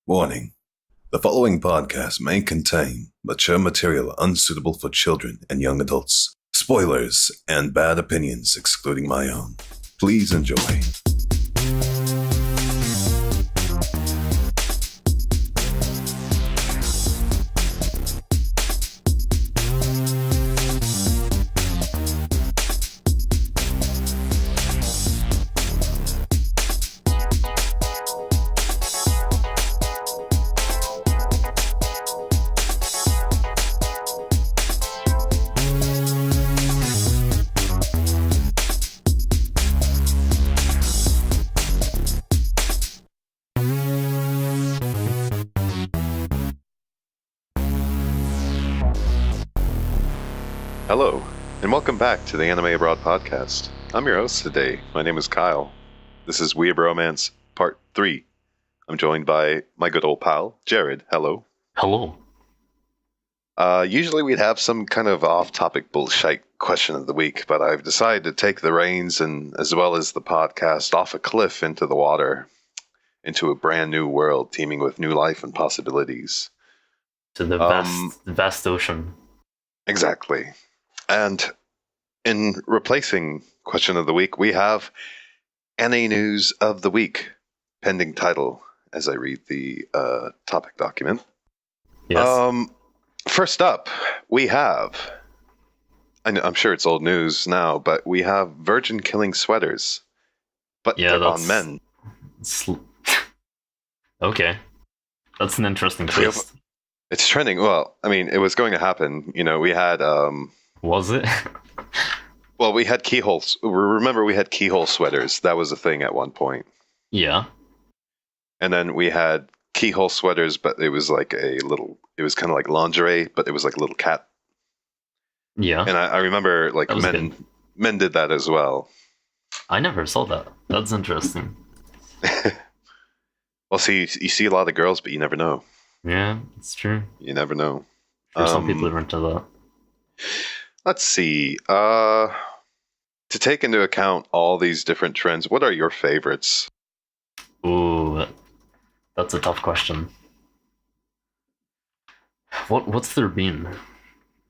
Warning. The following podcast may contain mature material unsuitable for children and young adults, spoilers, and bad opinions excluding my own. Please enjoy. Hello, and welcome back to the Anime Abroad podcast. I'm your host today. My name is Kyle. This is Weeb Romance Part 3. I'm joined by my good old pal, Jared. Hello. Hello. Usually we'd have some kind of off-topic bullshit question of the week, but I've decided to take the reins and, as well as the podcast, off a cliff into the water, into a brand new world teeming with new life and possibilities. To the vast ocean. Exactly. And in replacing question of the week, we have Anime News of the Week, pending title, as I read the topic document. Yes. First up, we have, I'm sure it's old news now, but we have virgin killing sweaters, but they're on men. Okay. That's an interesting twist. It's trending. Well, I mean, it was going to happen. You know, we had... Was it? Well, we had keyholes. Remember, we had keyhole sweaters. That was a thing at one point. Yeah. And then we had keyhole sweaters, but it was like a little... It was kind of like lingerie, but it was like a little cat. Yeah. And I remember, like, men did that as well. I never saw that. That's interesting. Well, see, you see a lot of girls, but you never know. Yeah, it's true. You never know. For some people are into that. Let's see. To take into account all these different trends, what are your favorites? Ooh, that's a tough question. What's there been?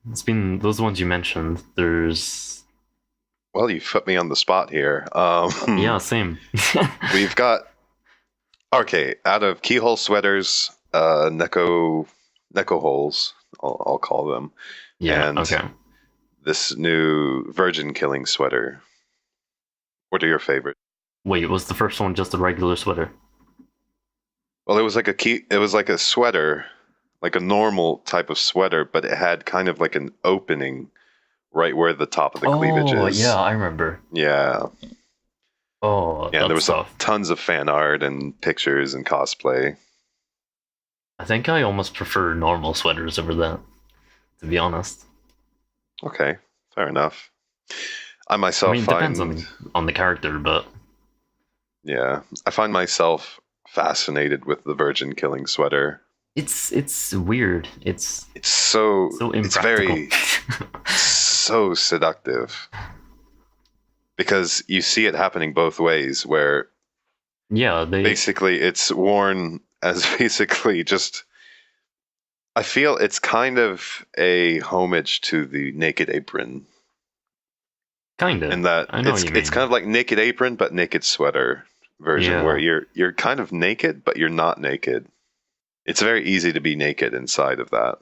It's been those ones you mentioned. There's... Well, you put me on the spot here. Yeah, same. We've got... Okay, out of keyhole sweaters, Neko holes, I'll call them. Yeah, and okay. This new virgin killing sweater. What are your favorites? Wait, was the first one just a regular sweater? Well, it was like a sweater, like a normal type of sweater, but it had kind of like an opening right where the top of the cleavage is. Oh, yeah, I remember. Yeah. Oh, yeah. There was tough. Tons of fan art and pictures and cosplay. I think I almost prefer normal sweaters over that, to be honest. Okay, fair enough. I myself depends on the character, but... Yeah, I find myself fascinated with the virgin killing sweater. It's weird. It's so impractical. It's very so seductive. Because you see it happening both ways, where basically it's worn as basically just... I feel it's kind of a homage to the Naked Apron. Kind of. In that it's kind of like Naked Apron, but naked sweater version, where you're kind of naked, but you're not naked. It's very easy to be naked inside of that.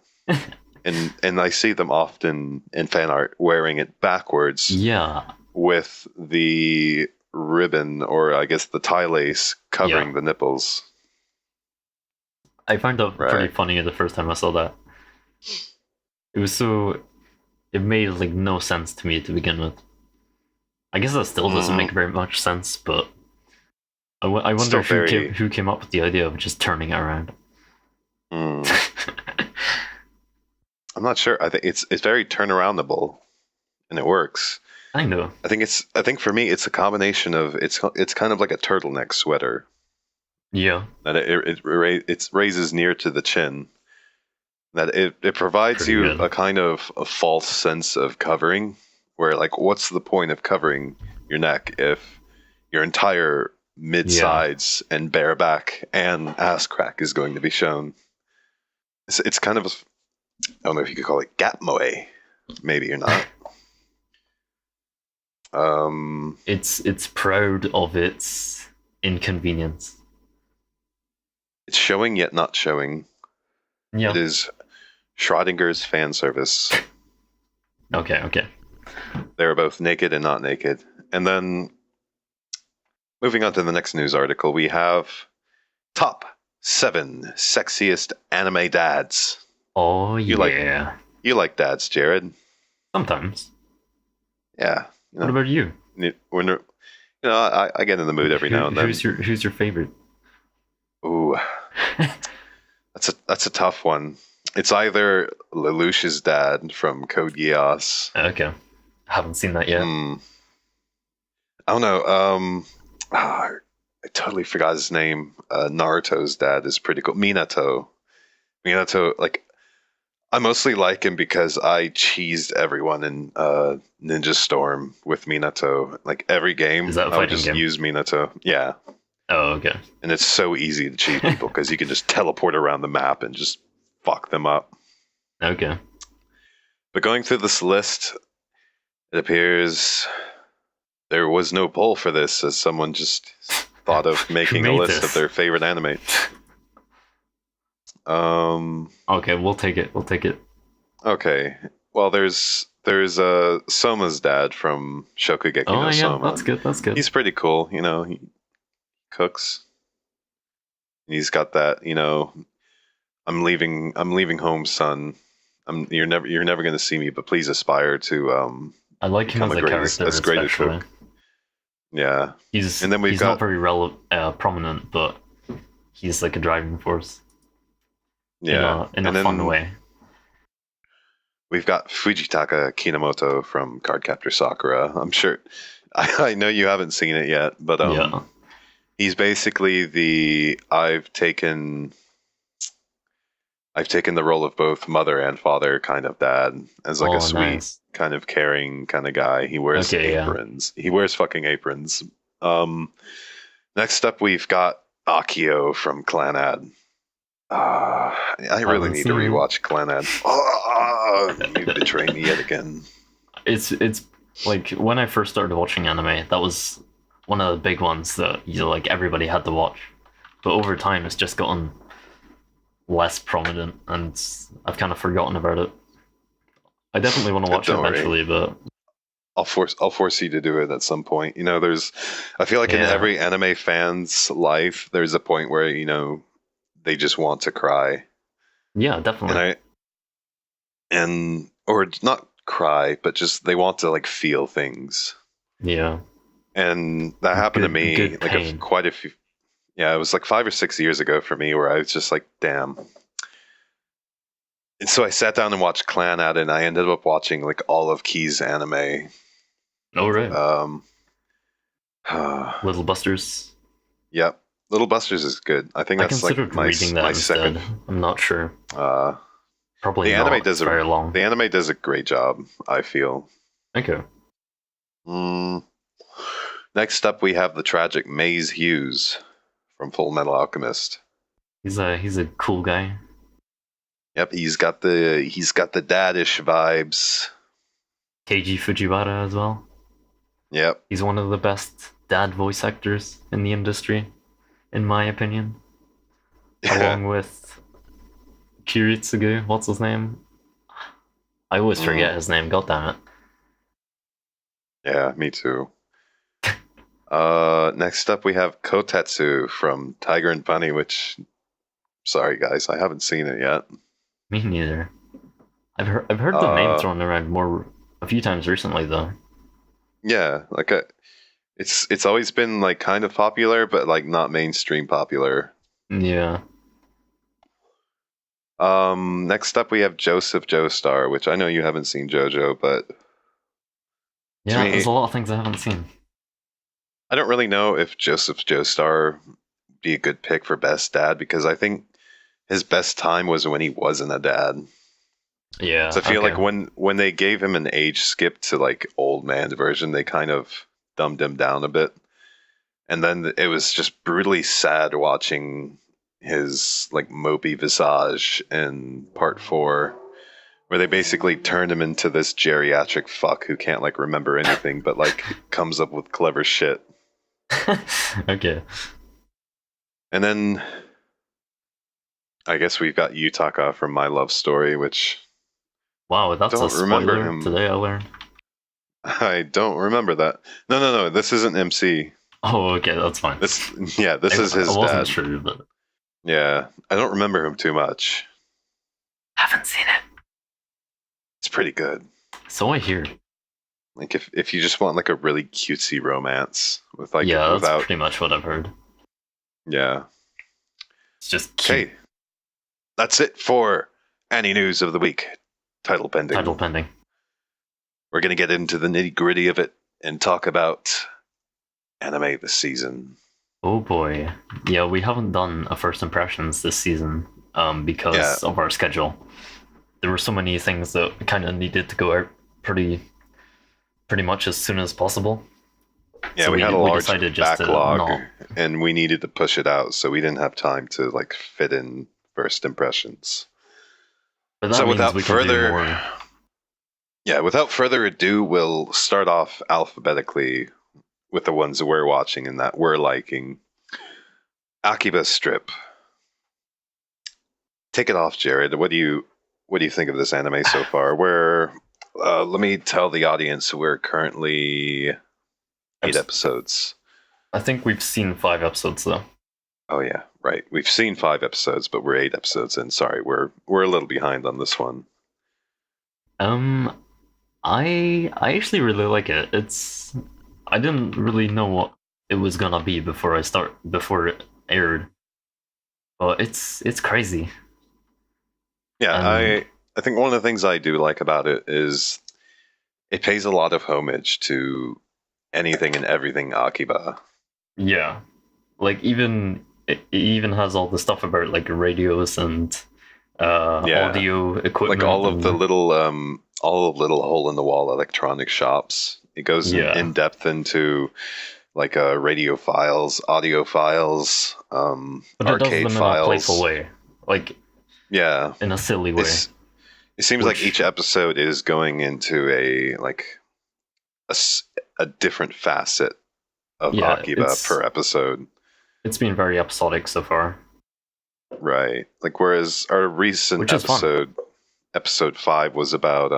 and I see them often in fan art wearing it backwards. Yeah. With the ribbon, or I guess the tie lace, covering the nipples. I found that pretty funny the first time I saw that. It made like no sense to me to begin with. I guess that still doesn't make very much sense, but I wonder who came up with the idea of just turning it around. I'm not sure. I think it's very turnaroundable, and it works. I know. I think for me, it's a combination of it's kind of like a turtleneck sweater. Yeah. That it raises near to the chin. That it provides Pretty you good. a kind of a false sense of covering, where like, what's the point of covering your neck if your entire mid-sides and bareback and ass crack is going to be shown. It's kind of, I don't know if you could call it gap moe, maybe or not. It's proud of its inconvenience. It's showing yet not showing. Yeah. It is Schrodinger's fan service. Okay. They're both naked and not naked. And then, moving on to the next news article, we have top 7 sexiest anime dads. Oh, you like dads, Jared? Sometimes. Yeah. You know, what about you? I get in the mood every now and then. Who's your favorite? Ooh, that's a tough one. It's either Lelouch's dad from Code Geass. Okay, I haven't seen that yet. I don't know. I totally forgot his name. Naruto's dad is pretty cool. Minato, like, I mostly like him because I cheesed everyone in Ninja Storm with Minato. Like, every game, is that a I would just game? use Minato. Yeah. Oh, okay. And it's so easy to cheese people because you can just teleport around the map and just fuck them up. Okay. But going through this list, it appears there was no poll for this, as someone just thought of making a list of their favorite anime. Okay, we'll take it. Okay. Well, there's Soma's dad from Shokugeki no Soma. That's good. He's pretty cool, he cooks. He's got that, I'm leaving home, son. You're never going to see me, but please aspire to I like him as a character, especially. Yeah. He's not very prominent, but he's like a driving force. Yeah. In a fun way. We've got Fujitaka Kinomoto from Cardcaptor Sakura. I'm sure I know you haven't seen it yet, but he's basically I've taken the role of both mother and father kind of dad, as like a sweet, kind of caring kind of guy. He wears aprons. Yeah. He wears fucking aprons. Next up, we've got Akio from Clanad. I really need to rewatch Clanad. You betray me yet again. It's like, when I first started watching anime, that was one of the big ones that everybody had to watch. But over time, it's just gotten less prominent, and I've kind of forgotten about it. I definitely want to watch it eventually, but I'll force you to do it at some point. I feel like in every anime fan's life, there's a point where they just want to cry. Yeah, definitely. Or not cry, but just they want to feel things. Yeah. And that happened to me quite a few. Yeah, it was 5 or 6 years ago for me, where I was just like, damn. And so I sat down and watched Clanad, and I ended up watching all of Key's anime. Oh, right. Little Busters. Yep. Little Busters is good. I think that's my second. I'm not sure. Probably the not. Anime does very long. The anime does a great job, I feel. Okay. Next up, we have the tragic Maze Hughes from Full Metal Alchemist. He's a cool guy. Yep, he's got the daddish vibes. Keiji Fujiwara as well. Yep. He's one of the best dad voice actors in the industry, in my opinion. Along with Kiritsugu, what's his name? I always forget his name, goddammit. Yeah, me too. Next up we have Kotetsu from Tiger and Bunny, which, sorry guys, I haven't seen it yet. Me neither. I've heard the name thrown around a few times recently though. Yeah, it's always been kind of popular, but not mainstream popular. Yeah. Next up we have Joseph Joestar, which I know you haven't seen JoJo, but yeah, there's a lot of things I haven't seen. I don't really know if Joseph Joestar would be a good pick for best dad, because I think his best time was when he wasn't a dad. Yeah. So I feel like when they gave him an age skip to old man version, they kind of dumbed him down a bit. And then it was just brutally sad watching his like mopey visage in part 4, where they basically turned him into this geriatric fuck who can't like remember anything but like comes up with clever shit. Okay. And then I guess we've got Yutaka from My Love Story, which wow, that's don't a spoiler. remember him. Today I learned. I don't remember that. No. This isn't MC. Oh, okay, that's fine. This is his I wasn't dad. sure, but Yeah, I don't remember him too much. haven't seen it. It's pretty good. So I hear. Like if you just want like a really cutesy romance with like Yeah, that's without pretty much what I've heard. yeah. It's just cute. Okay, that's it for Any News of the Week. Title pending. Title pending. We're gonna get into the nitty gritty of it and talk about anime this season. Oh boy. Yeah, we haven't done a first impressions this season because of our schedule. There were so many things that kind of needed to go out pretty much as soon as possible. Yeah, so we had a large decided just backlog, and we needed to push it out, so we didn't have time to like fit in first impressions. But that So means without we can do more. without further ado, we'll start off alphabetically with the ones that we're watching and that we're liking. Akiba Strip. Take it off, Jared. What do you think of this anime so far? Let me tell the audience we're currently 8 episodes. I think we've seen 5 episodes though. Oh yeah, right. We've seen 5 episodes, but we're 8 episodes in. Sorry, we're a little behind on this one. I actually really like it. I didn't really know what it was gonna be before it aired, but it's crazy. Yeah, I think one of the things I do like about it is it pays a lot of homage to anything and everything Akiba. Yeah, like it even has all the stuff about like radios and audio equipment, like all of the little hole in the wall electronic shops. It goes in depth into like radio files, audio files, but arcade it does them files. in a playful way, like in a silly way. It seems like each episode is going into a different facet of Akiba per episode. It's been very episodic so far. Right. Like whereas our recent episode 5 was about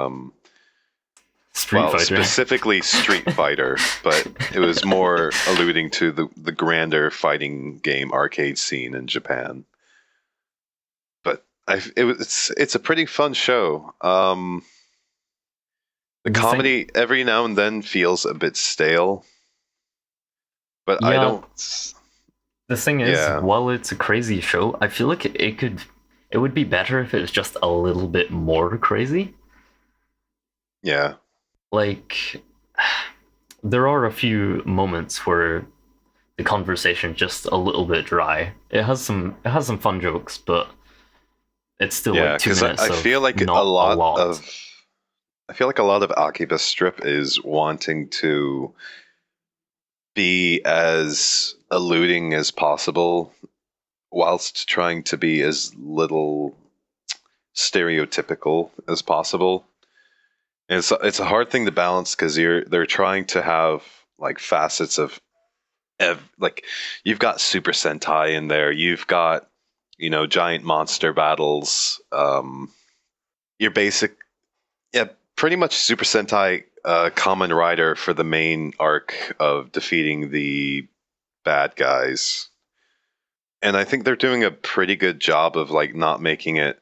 Street Fighter. Specifically Street Fighter, but it was more alluding to the grander fighting game arcade scene in Japan. But it's a pretty fun show. The comedy every now and then feels a bit stale, but I don't. The thing is, while it's a crazy show, I feel like it would be better if it was just a little bit more crazy. Yeah. Like, there are a few moments where the conversation just a little bit dry. It has some fun jokes, but it's still like 2 minutes. I feel like a lot of Akiba Strip is wanting to be as alluding as possible, whilst trying to be as little stereotypical as possible. And it's a hard thing to balance because they're trying to have like facets of like you've got Super Sentai in there, you've got giant monster battles, your basic pretty much Super Sentai Kamen Rider for the main arc of defeating the bad guys. And I think they're doing a pretty good job of like not making it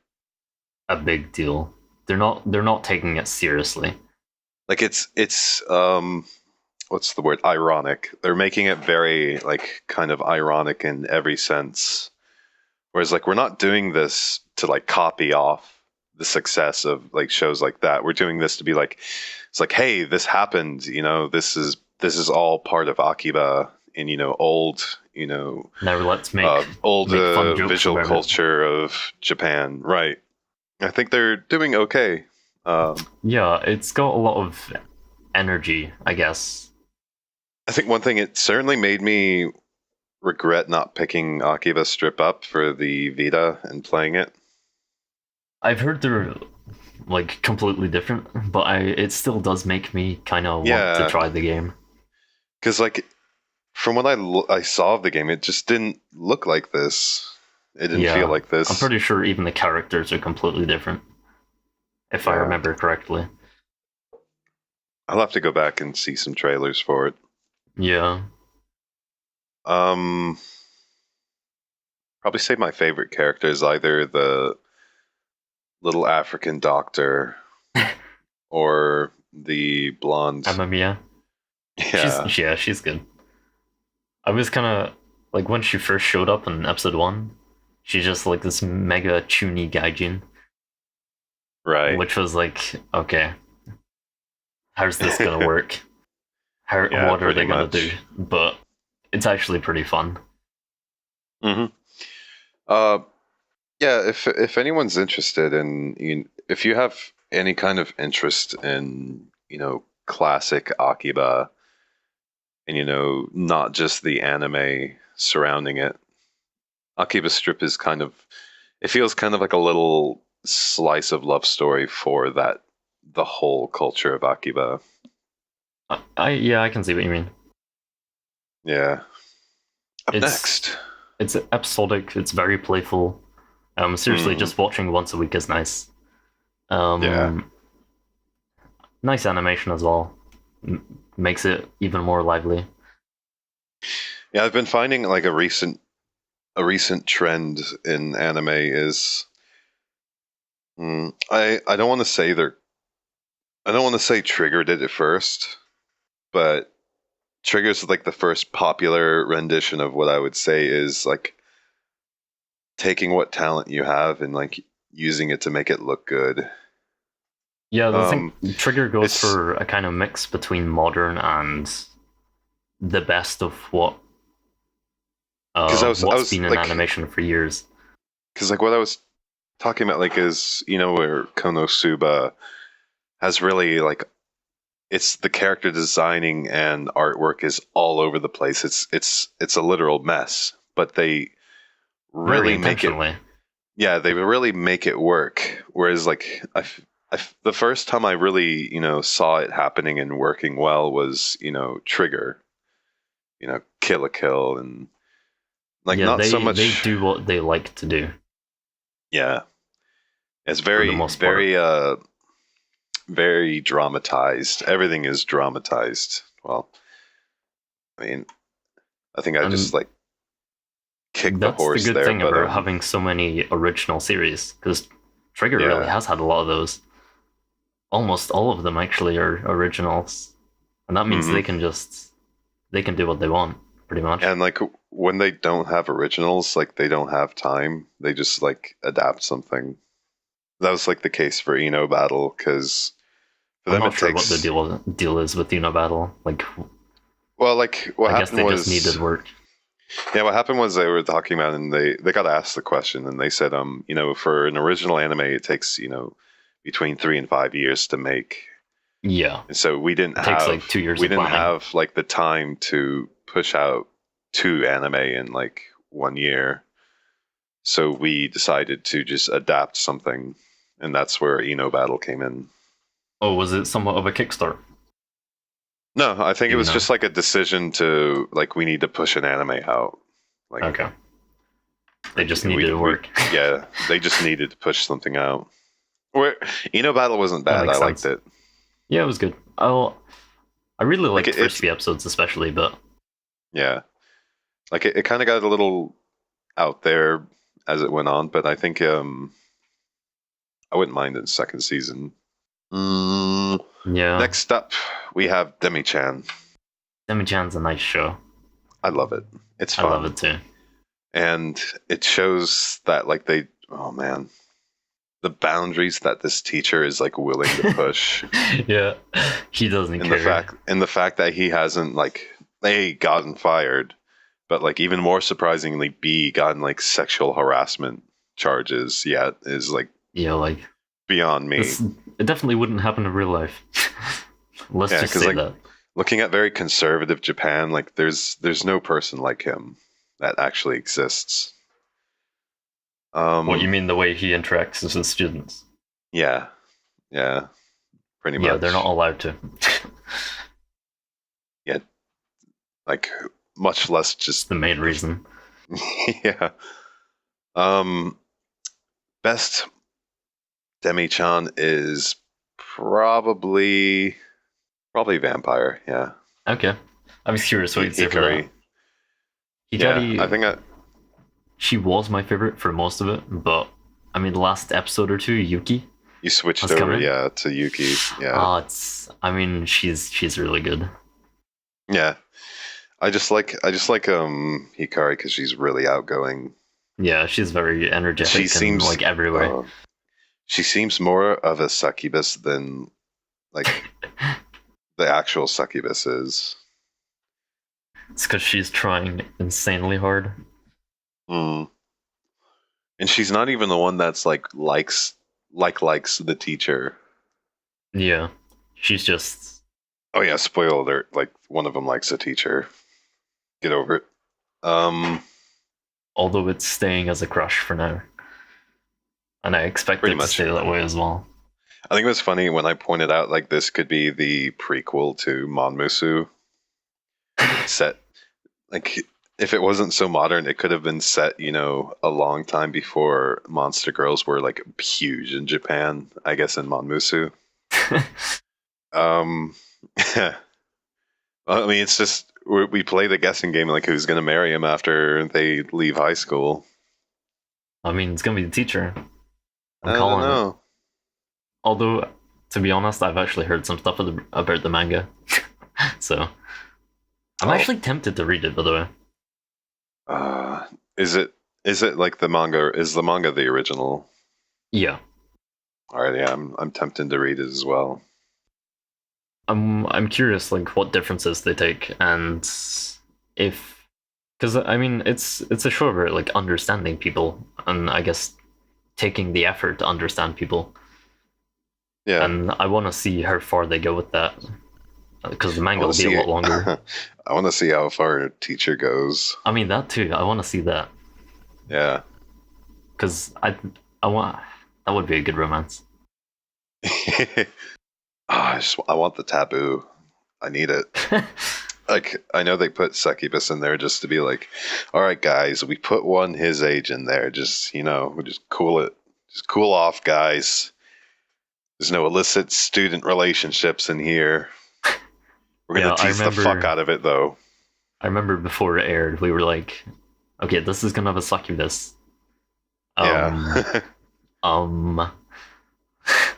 a big deal. They're not taking it seriously. Like it's what's the word? Ironic. They're making it very like kind of ironic in every sense. Whereas like we're not doing this to like copy off the success of like shows like that. We're doing this to be like, it's like, hey, this happened, this is all part of Akiba and old, now let's make old make fun visual culture of Japan. Right. I think they're doing okay. Yeah, it's got a lot of energy, I guess. I think one thing, it certainly made me regret not picking Akiba Strip Up for the Vita and playing it. I've heard they're like completely different, but it still does make me kind of want to try the game. Because like from what I saw of the game, it just didn't look like this. It didn't feel like this. I'm pretty sure even the characters are completely different, if I remember correctly. I'll have to go back and see some trailers for it. Yeah. Probably say my favorite character is either the little African doctor or the blonde. Amamiya. Yeah. She's good. I was kind of like when she first showed up in episode 1, she's just like this mega chuny gaijin. Right. Which was like, okay, how's this gonna work? What are they gonna do? But it's actually pretty fun. Mm-hmm. Yeah, if anyone's interested in, if you have any kind of interest in, classic Akiba, and not just the anime surrounding it, Akiba Strip is it feels kind of like a little slice of love story for the whole culture of Akiba. I can see what you mean. Yeah. Next. It's episodic. It's very playful. Seriously, just watching once a week is nice. Nice animation as well. Makes it even more lively. Yeah, I've been finding like a recent trend in anime is I don't want to say Trigger did it first, but Trigger's like the first popular rendition of what I would say is like taking what talent you have and like using it to make it look good. Yeah, I think Trigger goes for a kind of mix between modern and the best of what's been in animation for years. Because like what I was talking about, like, is where Konosuba has really like, it's the character designing and artwork is all over the place. It's a literal mess, but they really make it. Yeah, they really make it work. Whereas like the first time I really saw it happening and working well was Trigger, Kill la Kill, and like so much. They do what they like to do. Yeah, it's very very dramatized. Everything is dramatized. Well, I mean, I think I just like kicked the horse there. That's the good thing about having so many original series, because Trigger really has had a lot of those. Almost all of them actually are originals, and that means they can do what they want, pretty much. And like when they don't have originals, like they don't have time, they just like adapt something. That was like the case for Eno Battle, because for them I'm not sure what the deal is with Eno Battle. Like, well, like what I happened guess they just needed work. Yeah, what happened was they were talking about, and they got asked the question, and they said, for an original anime, it takes between 3 and 5 years to make. Yeah. And so we didn't have like 2 years. We didn't have like the time to push out 2 anime in like 1 year. So we decided to just adapt something, and that's where Eno Battle came in. Oh, was it somewhat of a kickstart? No, I think it was just like a decision to like, we need to push an anime out. Like, okay. They just needed to work. Yeah, they just needed to push something out. Eno Battle wasn't bad. I liked it. Yeah, it was good. I really liked the first few episodes, especially, but yeah, like it kind of got a little out there as it went on, but I think I wouldn't mind in the second season. Yeah. Next up, we have Demi-chan. Demi-chan's a nice show. I love it. It's fun. I love it too. And it shows that like the boundaries that this teacher is like willing to push. Yeah, he doesn't care. The fact that he hasn't like A, gotten fired, but like even more surprisingly, B, gotten like sexual harassment charges yet is like like beyond me. It definitely wouldn't happen in real life. Let's just say like, that. looking at very conservative Japan, like there's no person like him that actually exists. What you mean, the way he interacts with his students? Yeah, pretty much. Yeah, they're not allowed to. Yeah, like much less just the main reason. Yeah. Best demi-chan is probably Vampire. Yeah. Okay, I was curious what you'd say for that. Yeah, I think she was my favorite for most of it, but I mean, the last episode or two, Yuki. You switched over, to Yuki. Yeah. She's really good. Yeah, I just like Hikari because she's really outgoing. Yeah, she's very energetic. She seems like everywhere. She seems more of a succubus than like the actual succubus is. It's because she's trying insanely hard. And she's not even the one that's likes the teacher. Yeah, she's just. Oh yeah, spoiler alert! Like one of them likes the teacher. Get over it. Although it's staying as a crush for now, and I expect it to stay that way as well. I think it was funny when I pointed out like this could be the prequel to Monmusu. Set like if it wasn't so modern, it could have been set, a long time before Monster Girls were like huge in Japan. I guess in Monmusu. Yeah. I mean, it's just we play the guessing game like who's going to marry him after they leave high school. I mean, it's going to be the teacher. I don't know. Although, to be honest, I've actually heard some stuff about the manga, so I'm actually tempted to read it. By the way, is it like the manga? Is the manga the original? Yeah. All right. Yeah, I'm tempted to read it as well. I'm curious, like what differences they take, and because I mean it's a show about like understanding people, and I guess taking the effort to understand people. Yeah. And I want to see how far they go with that, because the manga will be a lot longer. I want to see how far a teacher goes. I mean that too. I want to see that. Yeah. Because I want that would be a good romance. I want the taboo. I need it. Like, I know they put succubus in there just to be like, all right, guys, we put one his age in there. Just, we just cool it. Just cool off, guys. There's no illicit student relationships in here. We're going to tease the fuck out of it, though. I remember before it aired, we were like, okay, this is going to have a succubus. Yeah.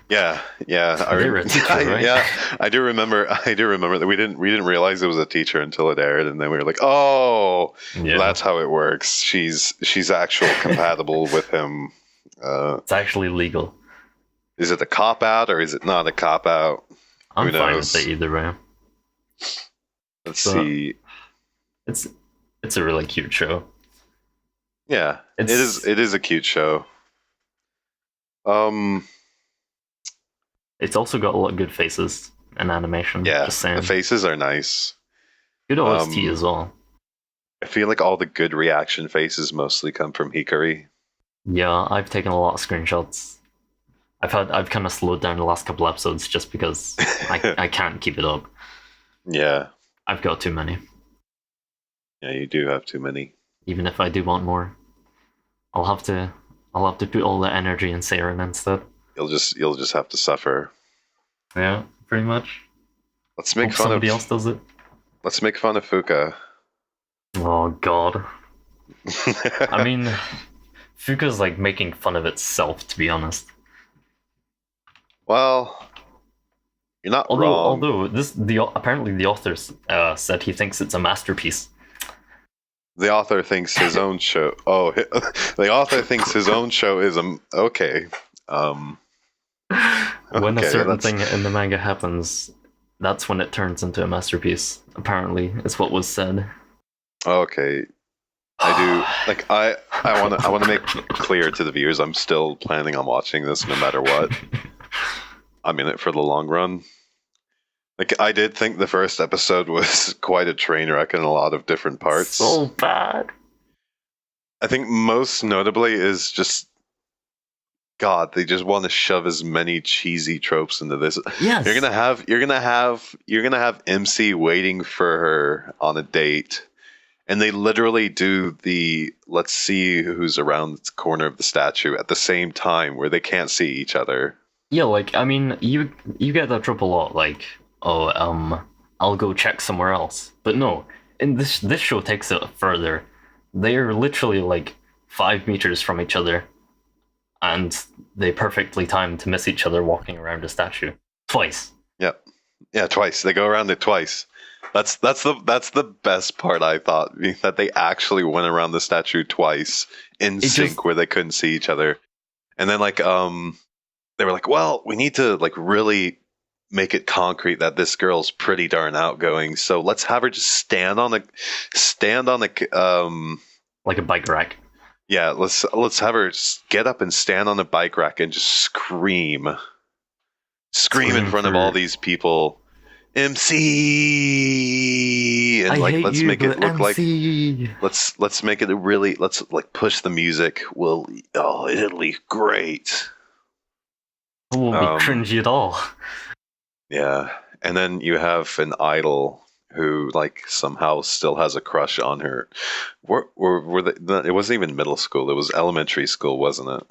Yeah. Right? Yeah, I do remember that we didn't realize it was a teacher until it aired, and then we were like, oh, that's how it works. She's actually compatible with him. It's actually legal. Is it a cop out or is it not a cop out? I'm fine with it either way. Let's see. It's a really cute show. Yeah, it is a cute show. It's also got a lot of good faces and animation. Yeah, just saying. The faces are nice. Good OST as well. I feel like all the good reaction faces mostly come from Hikari. Yeah, I've taken a lot of screenshots. I've kind of slowed down the last couple episodes just because I can't keep it up. Yeah. I've got too many. Yeah, you do have too many. Even if I do want more, I'll have to put all the energy in Seiren instead. You'll just have to suffer. Yeah, pretty much. Let's make fun somebody else does it. Let's make fun of Fuka. Oh god. I mean, Fuka's like making fun of itself, to be honest. Well, you're not wrong. Although apparently the author said he thinks it's a masterpiece. The author thinks his own show. Oh, the author thinks his own show is okay. When a certain thing in the manga happens, that's when it turns into a masterpiece. Apparently, is what was said. Okay, I do. Like I want to make clear to the viewers, I'm still planning on watching this no matter what. I'm in it for the long run. Like, I did think the first episode was quite a train wreck in a lot of different parts. So bad. I think most notably is just, God, they just want to shove as many cheesy tropes into this. Yes. You're gonna have MC waiting for her on a date, and they literally do the let's see who's around the corner of the statue at the same time where they can't see each other. Yeah, like, I mean, you get that trope a lot, like, I'll go check somewhere else. But no, in this show takes it further. They're literally like 5 meters from each other, and they perfectly time to miss each other walking around a statue twice. Yep, yeah, twice. They go around it twice. That's the best part, I thought, that they actually went around the statue twice in sync where they couldn't see each other. And then like they were like, well, we need to like really make it concrete that this girl's pretty darn outgoing, so let's have her just stand on a like a bike rack. Yeah, let's have her get up and stand on the bike rack and just scream in front of all these people. MC, and like let's make it look MC. Like let's make it let's like push the music. It'll be great. It won't be cringy at all. Yeah, and then you have an idol who like somehow still has a crush on her. Were they, it wasn't even middle school, it was elementary school, wasn't it?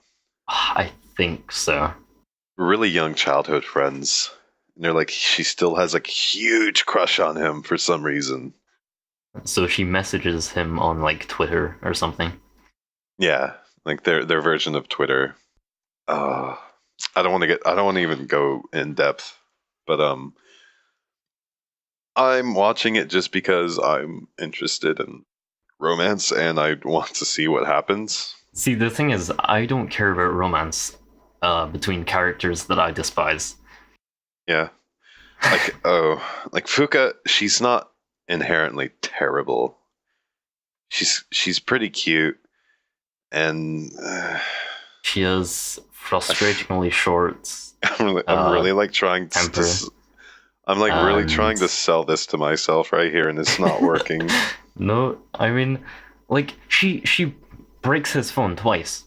I think so. Really young childhood friends. And they're like, she still has like huge crush on him for some reason. So she messages him on like Twitter or something. Yeah, like their version of Twitter. I don't want to even go in depth, but I'm watching it just because I'm interested in romance and I want to see what happens. See, the thing is, I don't care about romance between characters that I despise. Yeah. Like Fuka, she's not inherently terrible. She's pretty cute, and she has frustratingly short. I'm really like trying to. I'm like really trying to sell this to myself right here, and it's not working. No, I mean, like she breaks his phone twice.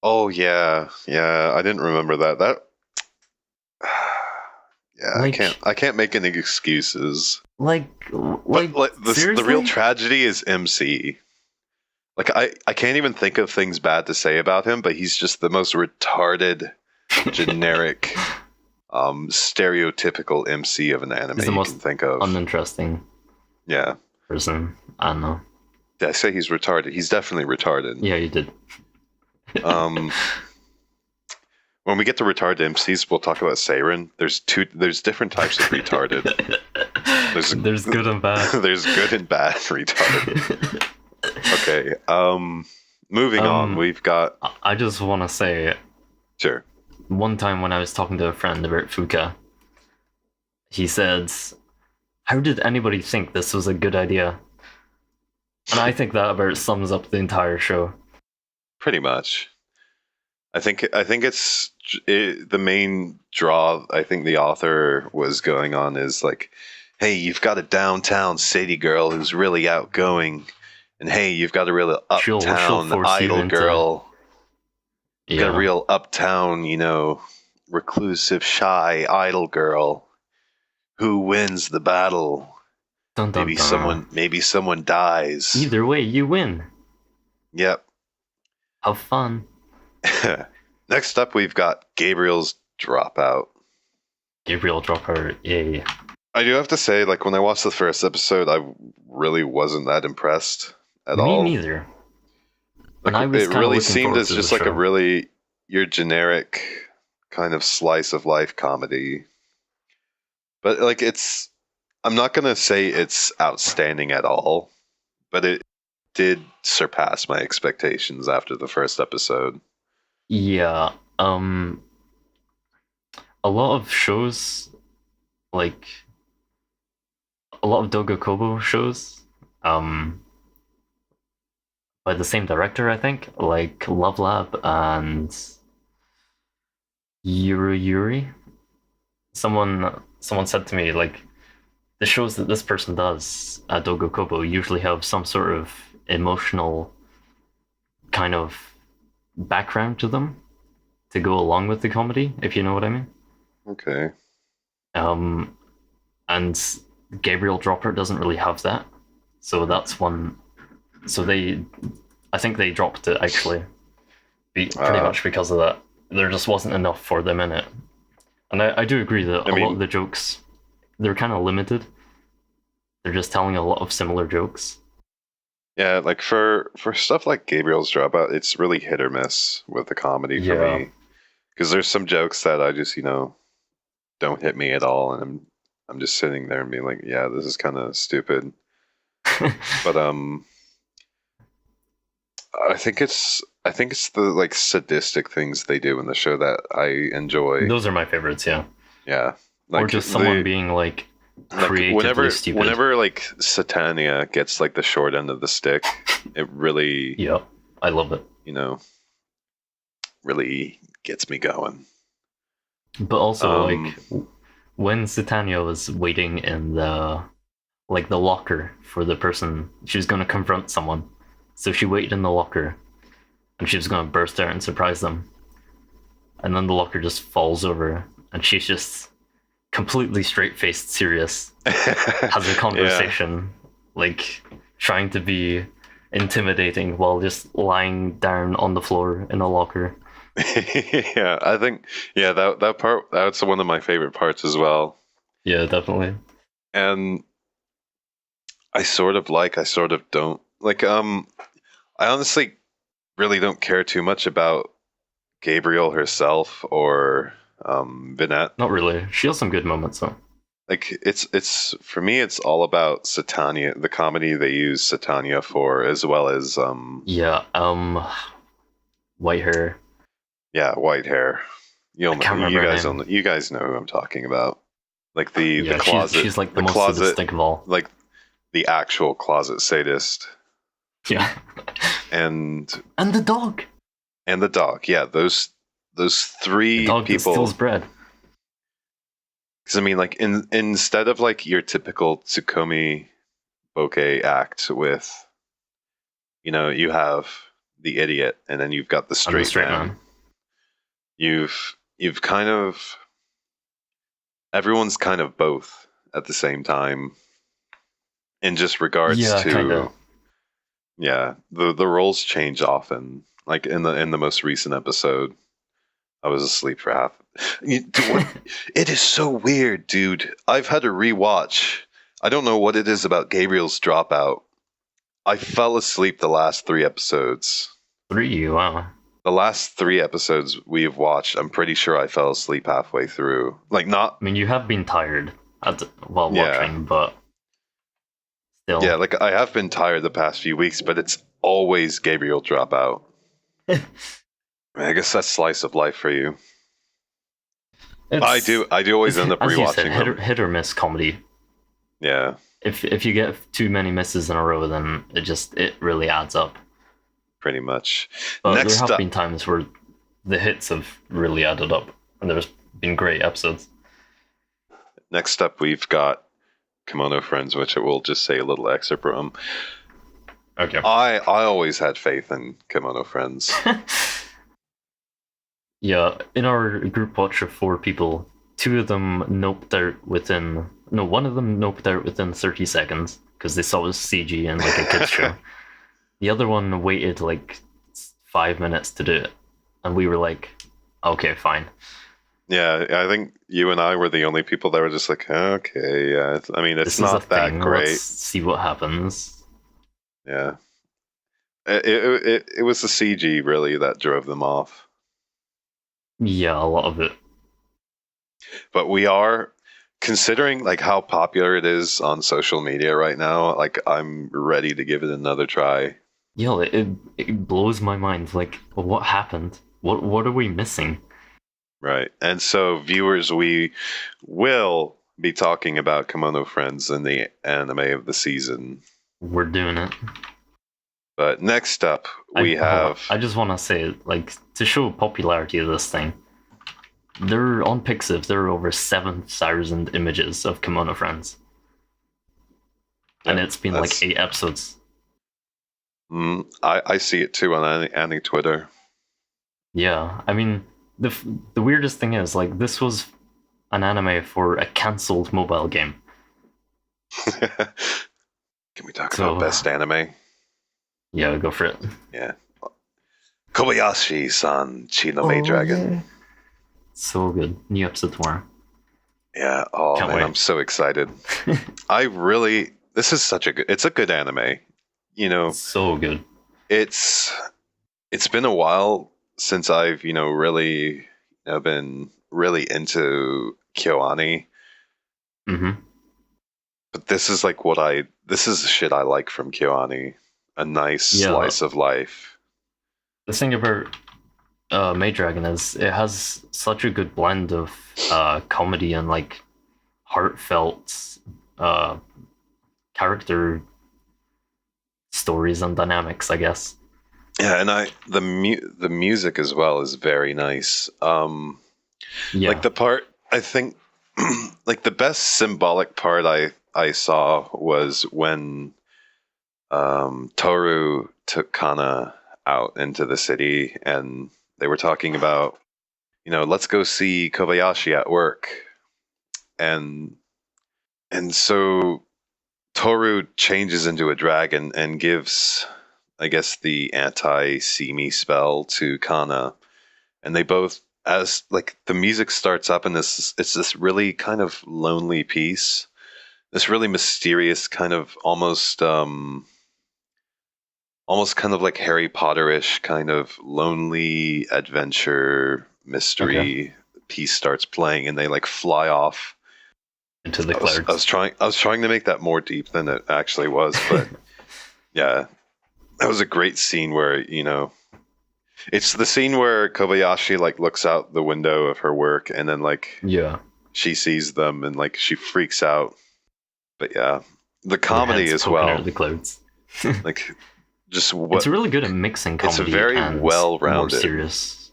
Oh yeah, I didn't remember that. Yeah, like, I can't make any excuses. Like the real tragedy is MC. Like I can't even think of things bad to say about him, but he's just the most retarded, generic, stereotypical MC of an anime you can think of. Uninteresting. Yeah. Person. I don't know. Did I say he's retarded? He's definitely retarded. Yeah, you did. When we get to retarded MCs, we'll talk about Seiren. There's different types of retarded. There's good and bad. There's good and bad retarded. Okay. Moving on, we've got. I just want to say. Sure. One time when I was talking to a friend about Fuka, he said, "How did anybody think this was a good idea?" And I think that about sums up the entire show. Pretty much. I think it's the main draw I think the author was going on is like, hey, you've got a downtown city girl who's really outgoing, and hey, you've got a real uptown idol girl. You got a real uptown, reclusive, shy idol girl. Who wins the battle? Dun, dun, maybe someone dies. Either way, you win. Yep. Have fun. Next up, we've got Gabriel's Dropout. Gabriel Dropout, yay. I do have to say, like, when I watched the first episode, I really wasn't that impressed at all. Me neither. Like, it really seemed as just like a really your generic kind of slice of life comedy. But like, I'm not gonna say it's outstanding at all, but it did surpass my expectations after the first episode. Yeah, a lot of shows, like a lot of Doga Kobo shows, by the same director, I think, like Love Lab and Yuri. Someone someone said to me, like, the shows that this person does at Dogo Kobo usually have some sort of emotional kind of background to them to go along with the comedy, if you know what I mean. Okay. And Gabriel Dropper doesn't really have that, so that's one. So I think they dropped it actually, pretty much because of that. There just wasn't enough for them in it, and I do agree that a lot of the jokes, they're kind of limited. They're just telling a lot of similar jokes. Yeah, like for stuff like Gabriel's Dropout, it's really hit or miss with the comedy for me. Because there's some jokes that I just, don't hit me at all, and I'm just sitting there and being like, yeah, this is kind of stupid. But I think it's the like sadistic things they do in the show that I enjoy. Those are my favorites, yeah. Yeah. Like, or just someone being like creatively stupid. Whenever like Satania gets like the short end of the stick, it really I love it. Really gets me going. But also like when Satania was waiting in the locker for the person, she was going to confront someone. So she waited in the locker and she was going to burst out and surprise them. And then the locker just falls over and she's just completely straight-faced serious, has a conversation, like trying to be intimidating while just lying down on the floor in a locker. Yeah, I think that part, that's one of my favorite parts as well. Yeah, definitely. And I sort of don't like. I honestly really don't care too much about Gabriel herself or Vinette. Not really. She has some good moments though. Like it's for me, it's all about Satania, the comedy they use Satania for, as well as white hair. Yeah, white hair. You guys know who I'm talking about. Like the closet. She's like the most sadistic of all. Like the actual closet sadist. Yeah. And the dog. And the dog. Yeah, those three the dog people. That steals bread. Because I mean, like instead of like your typical Tsukomi bokeh act with, you have the idiot and then you've got the straight man. You've kind of, everyone's kind of both at the same time in just regards to kinda. The roles change often. Like in the most recent episode, I was asleep for half. It is so weird, dude. I've had to rewatch. I don't know what it is about Gabriel's Dropout. I fell asleep the last 3 episodes. 3? Wow. The last 3 episodes we have watched, I'm pretty sure I fell asleep halfway through. Like not. I mean, you have been tired while watching, but still. Yeah, like I have been tired the past few weeks, but it's always Gabriel Dropout. I guess that's slice of life for you. I do always end up rewatching them. Hit or miss comedy. Yeah. If you get too many misses in a row, then it really adds up. Pretty much. But there have been times where the hits have really added up, and there's been great episodes. Next up, we've got Kimono Friends, which we'll just say a little excerpt from. Okay. I always had faith in Kimono Friends. Yeah, in our group watch of 4 people, 2 of them noped out within 30 seconds because they saw it was CG and like a kids show. The other one waited like 5 minutes to do it, and we were like, okay, fine. Yeah, I think you and I were the only people that were just like, okay, yeah. I mean, it's not that great. Let's see what happens. Yeah. It was the CG really that drove them off. Yeah, a lot of it. But we are, considering like how popular it is on social media right now, like I'm ready to give it another try. Yeah, it blows my mind. Like, what happened? What are we missing? Right. And so, viewers, we will be talking about Kimono Friends in the anime of the season. We're doing it. But next up, we have... I just want to say, like, to show popularity of this thing, They're on Pixiv. There are over 7,000 images of Kimono Friends, and it's been like 8 episodes. I see it too on Annie Twitter. Yeah, I mean, the weirdest thing is, like, this was an anime for a cancelled mobile game. Can we talk about best anime? Yeah, go for it. Yeah. Kobayashi-san, Chino Maid Dragon. Yeah. So good. New episode tomorrow. Yeah, Can't wait. I'm so excited. This is it's a good anime. You know, so good. It's been a while since I've, really been really into KyoAni. Mm-hmm. But this is like this is the shit I like from KyoAni. A nice slice of life. The thing about Maid Dragon is it has such a good blend of comedy and like heartfelt character stories and dynamics, I guess. Yeah, and the music as well is very nice. Like the part, I think, like the best symbolic part I saw was when Toru took Kana out into the city, and they were talking about, let's go see Kobayashi at work, and so Toru changes into a dragon and gives, I guess, the anti-see-me spell to Kana, and they both, as like the music starts up, and it's this really kind of lonely piece, this really mysterious kind of almost kind of like Harry Potter-ish kind of lonely adventure mystery piece starts playing, and they like fly off into the clouds. I was trying to make that more deep than it actually was, but yeah, that was a great scene where, it's the scene where Kobayashi like looks out the window of her work, and then like she sees them and like she freaks out. But yeah, the comedy as well. Out of the clouds. Like just it's really good at mixing comedy. It's very and well-rounded, more serious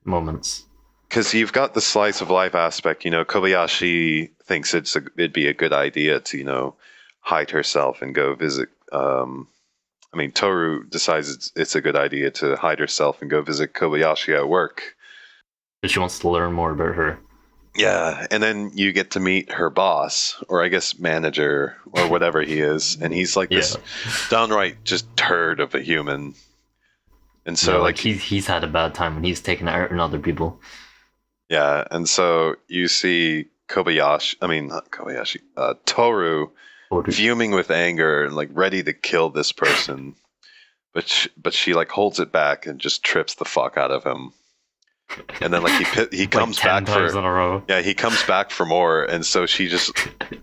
moments. Because you've got the slice of life aspect. Kobayashi thinks it'd be a good idea to hide herself and go visit. Toru decides it's a good idea to hide herself and go visit Kobayashi at work. But she wants to learn more about her. Yeah, and then you get to meet her boss, or I guess manager, or whatever he is, and he's like this downright just turd of a human. And so like he's had a bad time when he's taken out on other people. Yeah, and so you see Toru fuming with anger and like ready to kill this person, but she like holds it back and just trips the fuck out of him. And then like he comes like 10 back times in a row. Yeah, he comes back for more, and so she just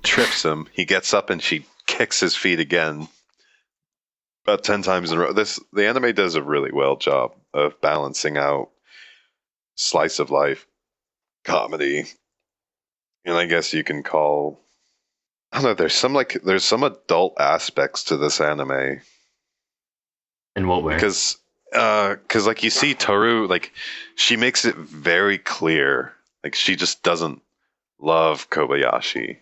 trips him. He gets up and she kicks his feet again about 10 times in a row. The anime does a really well job of balancing out slice of life comedy, and I guess you can call, I don't know, there's some adult aspects to this anime. In what way? Because like you see Toru, like she makes it very clear, like she just doesn't love Kobayashi.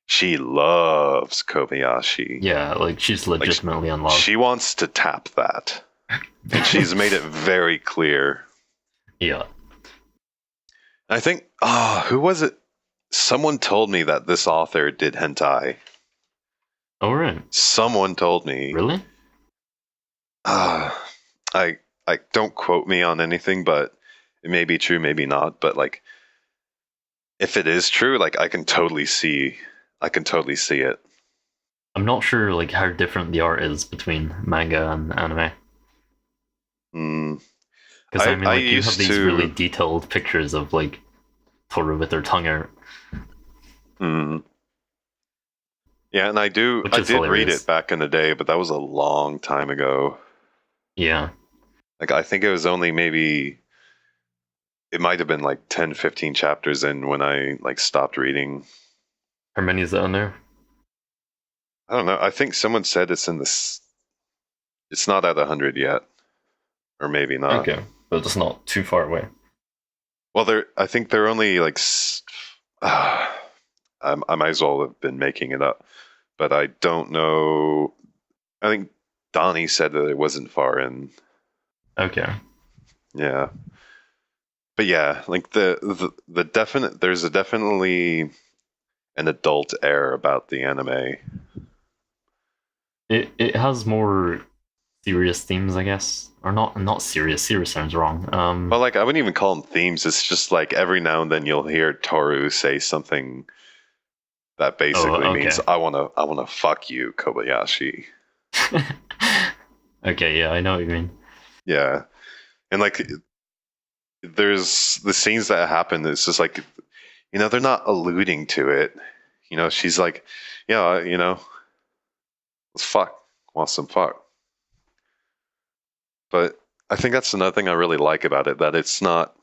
She loves Kobayashi. Yeah, like she's legitimately in love. She wants to tap that, and she's made it very clear. Yeah. I think, who was it? Someone told me that this author did hentai. Oh, right. Someone told me. Really? I don't quote me on anything, but it may be true, maybe not. But like, if it is true, like I can totally see it. I'm not sure like how different the art is between manga and anime. Because you have these really detailed pictures of like Toru with their tongue out. Yeah, and I did read it back in the day, but that was a long time ago. Yeah. Like I think it was only it might have been like 10, 15 chapters in when I like stopped reading. How many is that on there? I don't know. I think someone said it's not at 100 yet. Or maybe not. Okay, but it's not too far away. Well, I think they're only like. I might as well have been making it up, but I don't know. I think Donnie said that it wasn't far in. Okay. Yeah. But yeah, like the definite, there's definitely an adult air about the anime. It has more serious themes, I guess, or not serious. Serious sounds wrong. Well, like I wouldn't even call them themes. It's just like every now and then you'll hear Toru say something that basically means I wanna fuck you, Kobayashi. Okay, yeah, I know what you mean. Yeah, and like there's the scenes that happen. It's just like, they're not alluding to it. She's like, yeah, let's fuck, want some fuck. But I think that's another thing I really like about it, that it's not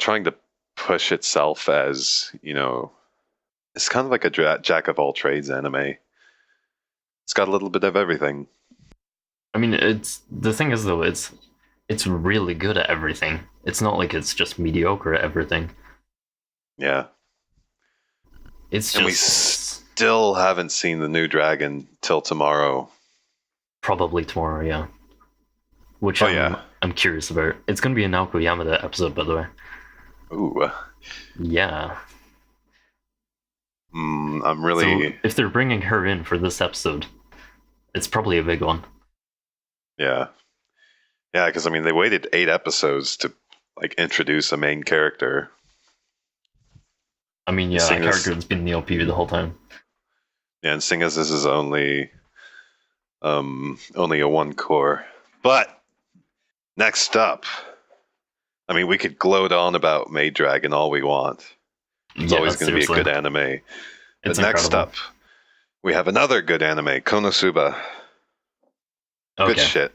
trying to push itself as, it's kind of like a jack of all trades anime. It's got a little bit of everything. I mean, the thing is though, it's really good at everything. It's not like it's just mediocre at everything. Yeah. And we still haven't seen the new dragon till tomorrow. Probably tomorrow, yeah. Which I'm curious about. It's going to be a Naoko Yamada episode, by the way. Ooh. Yeah. I'm really... So if they're bringing her in for this episode, it's probably a big one. Yeah. Yeah, because they waited 8 episodes to introduce a main character. I mean, yeah, that character has been in the OP the whole time. Yeah, and seeing as this is only a 1 core. But next up, we could gloat on about Maid Dragon all we want. It's always going to be a good anime. But next up, we have another good anime, Konosuba. Okay. Good shit.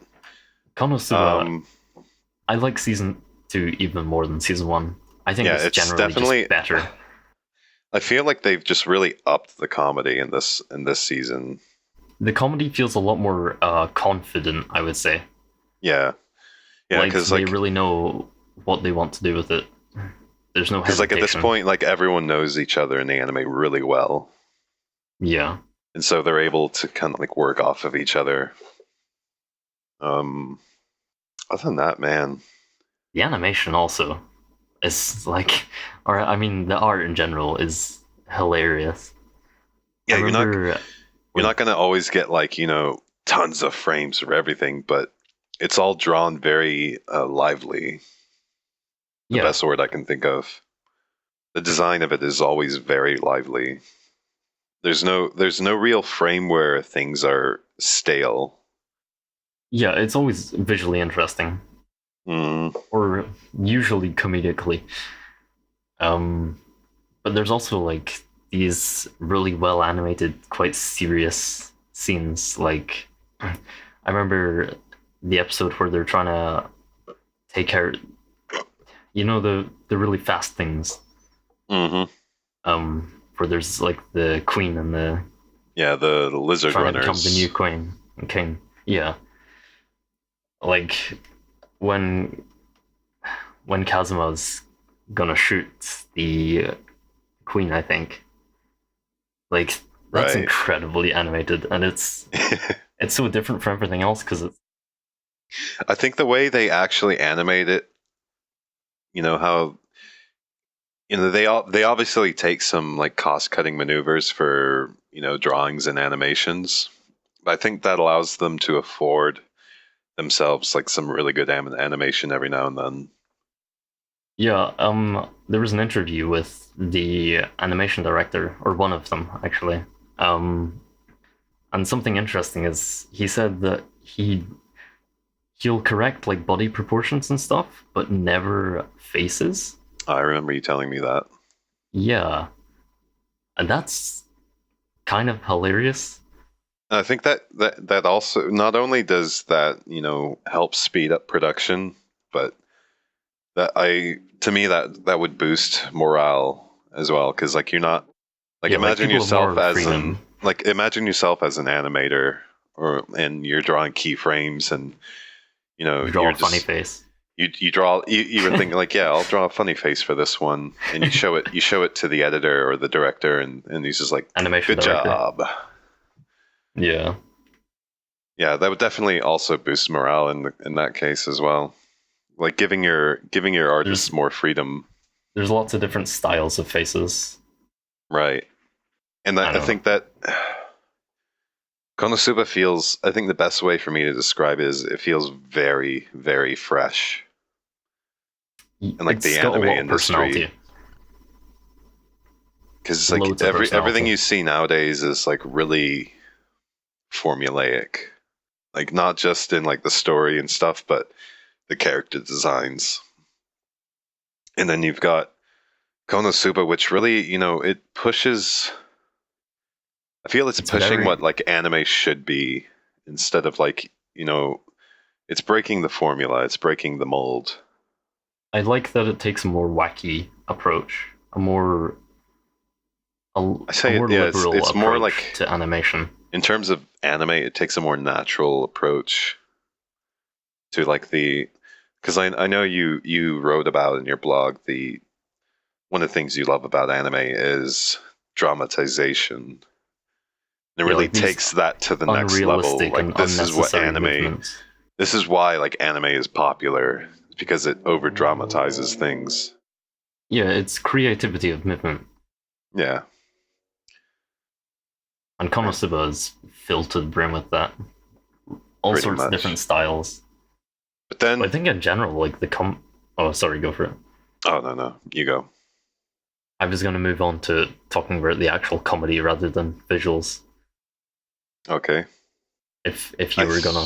Konosuba, I like season 2 even more than season 1. I think it's generally definitely just better. I feel like they've just really upped the comedy in this season. The comedy feels a lot more confident, I would say. Yeah, because they really know what they want to do with it. There's no hesitation. Because at this point, everyone knows each other in the anime really well. Yeah, and so they're able to kind of work off of each other. Other than that, man, the animation also is the art in general is hilarious. Yeah, you're not gonna always get tons of frames of everything, but it's all drawn very lively. The best word I can think of. The design of it is always very lively. There's no real frame where things are stale. Yeah, it's always visually interesting. Or usually comedically. But there's also these really well animated, quite serious scenes. I remember the episode where they're trying to take out, the really fast things. Where there's the queen and the lizard trying runners to become the new queen and king. Yeah, when Kazuma's gonna shoot the queen, I think. That's incredibly animated, and it's so different from everything else because it's. I think the way they actually animate it, how, they obviously take some cost cutting maneuvers for drawings and animations, but I think that allows them to afford themselves some really good animation every now and then. Yeah, there was an interview with the animation director, or one of them actually, and something interesting is he said that he'll correct body proportions and stuff, but never faces. I remember you telling me that. Yeah, and that's kind of hilarious. I think that also, not only does that help speed up production, but to me that would boost morale as well, because you're not imagine yourself as imagine yourself as an animator, and you're drawing keyframes and draw a funny face. You draw. You were thinking like, yeah, I'll draw a funny face for this one, and you show it to the editor or the director, and he's just like, animation good director. job. Yeah. Yeah, that would definitely also boost morale in that case as well. Like giving your artists more freedom. There's lots of different styles of faces. Right. And I think that Konosuba feels, I think the best way for me to describe it is it feels very, very fresh. And like it's the got anime a lot industry. Because it's like everything you see nowadays is like really formulaic. Like not just in like the story and stuff, but the character designs. And then you've got Konosuba, which really, it pushes. I feel it's pushing what like anime should be instead of like, it's breaking the formula, it's breaking the mold. I like that it takes a more wacky approach, liberal it's more like to animation. In terms of anime, it takes a more natural approach to like because I know you wrote about in your blog one of the things you love about anime is dramatization. It really takes that to the next level. Like this is what anime. Movements. This is why like anime is popular, because it over dramatizes things. Yeah, it's creativity of movement. Yeah. And Konosuba is filled to the brim with that. All sorts of different styles. But then I think in general, like oh, sorry, go for it. Oh no, you go. I was going to move on to talking about the actual comedy rather than visuals. Okay. If you were gonna,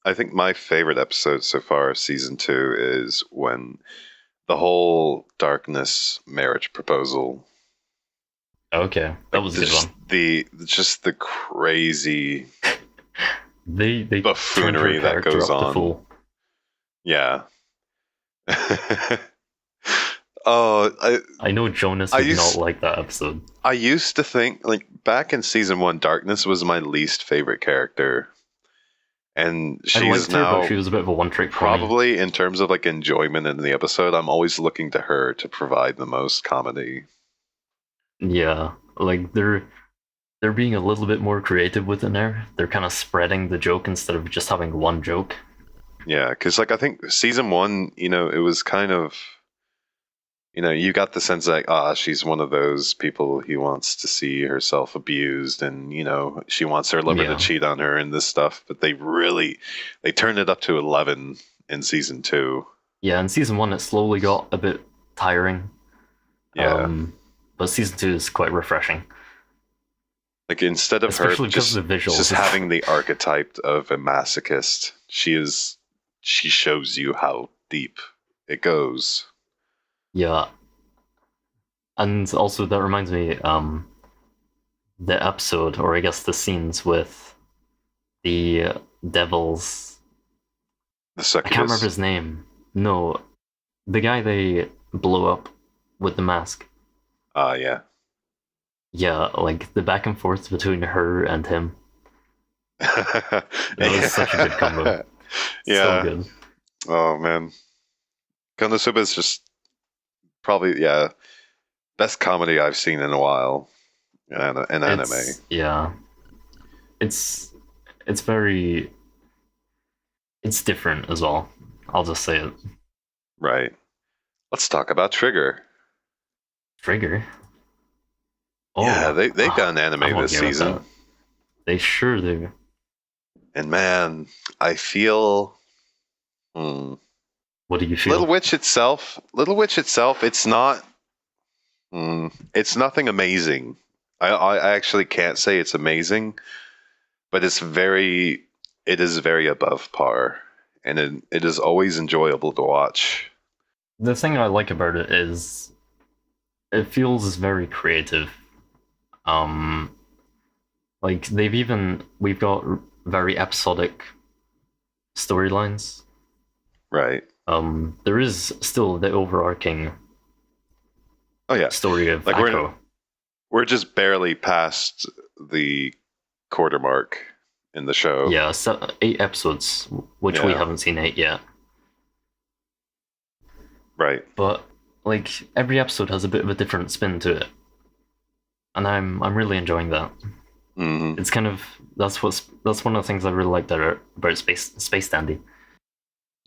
I think my favorite episode so far of season 2 is when the whole darkness marriage proposal. Okay, that was a good one. The crazy they buffoonery that goes on. Yeah. I know Jonas would not like that episode. I used to think, like, back in season 1, Darkness was my least favorite character. And she was now... but she was a bit of a one-trick pony. Probably, in terms of, like, enjoyment in the episode, I'm always looking to her to provide the most comedy. Yeah, like, they're being a little bit more creative with it there. They're kind of spreading the joke instead of just having one joke. Yeah, because, like, I think season 1, it was kind of... you got the sense like, she's one of those people who wants to see herself abused and, she wants her lover to cheat on her and this stuff. But they turned it up to 11 in season 2. Yeah, in season 1, it slowly got a bit tiring. Yeah. But season 2 is quite refreshing. Like, instead of especially her just having the archetype of a masochist, she shows you how deep it goes. Yeah. And also that reminds me, the episode, or I guess the scenes with the devils. The succubus. I can't remember his name. No, the guy they blow up with the mask. Yeah. Yeah, like the back and forth between her and him. That was such a good combo. Yeah. So good. Oh man. Konosuba is just probably, best comedy I've seen in a while in anime. Yeah. It's different as well. I'll just say it. Right. Let's talk about Trigger. Trigger? Oh, yeah, they've got an anime this season. They sure do. And man, I feel... What do you feel? Little Witch itself, it's not... it's nothing amazing. I actually can't say it's amazing, but it is very above par, and it is always enjoyable to watch. The thing I like about it is it feels very creative. Like we've got very episodic storylines. Right. There is still the overarching story of like Akko. We're just barely past the quarter mark in the show. Yeah, 8 episodes, which we haven't seen 8 yet. Right. But like every episode has a bit of a different spin to it, and I'm really enjoying that. Mm-hmm. It's kind of that's one of the things I really like about Space Dandy.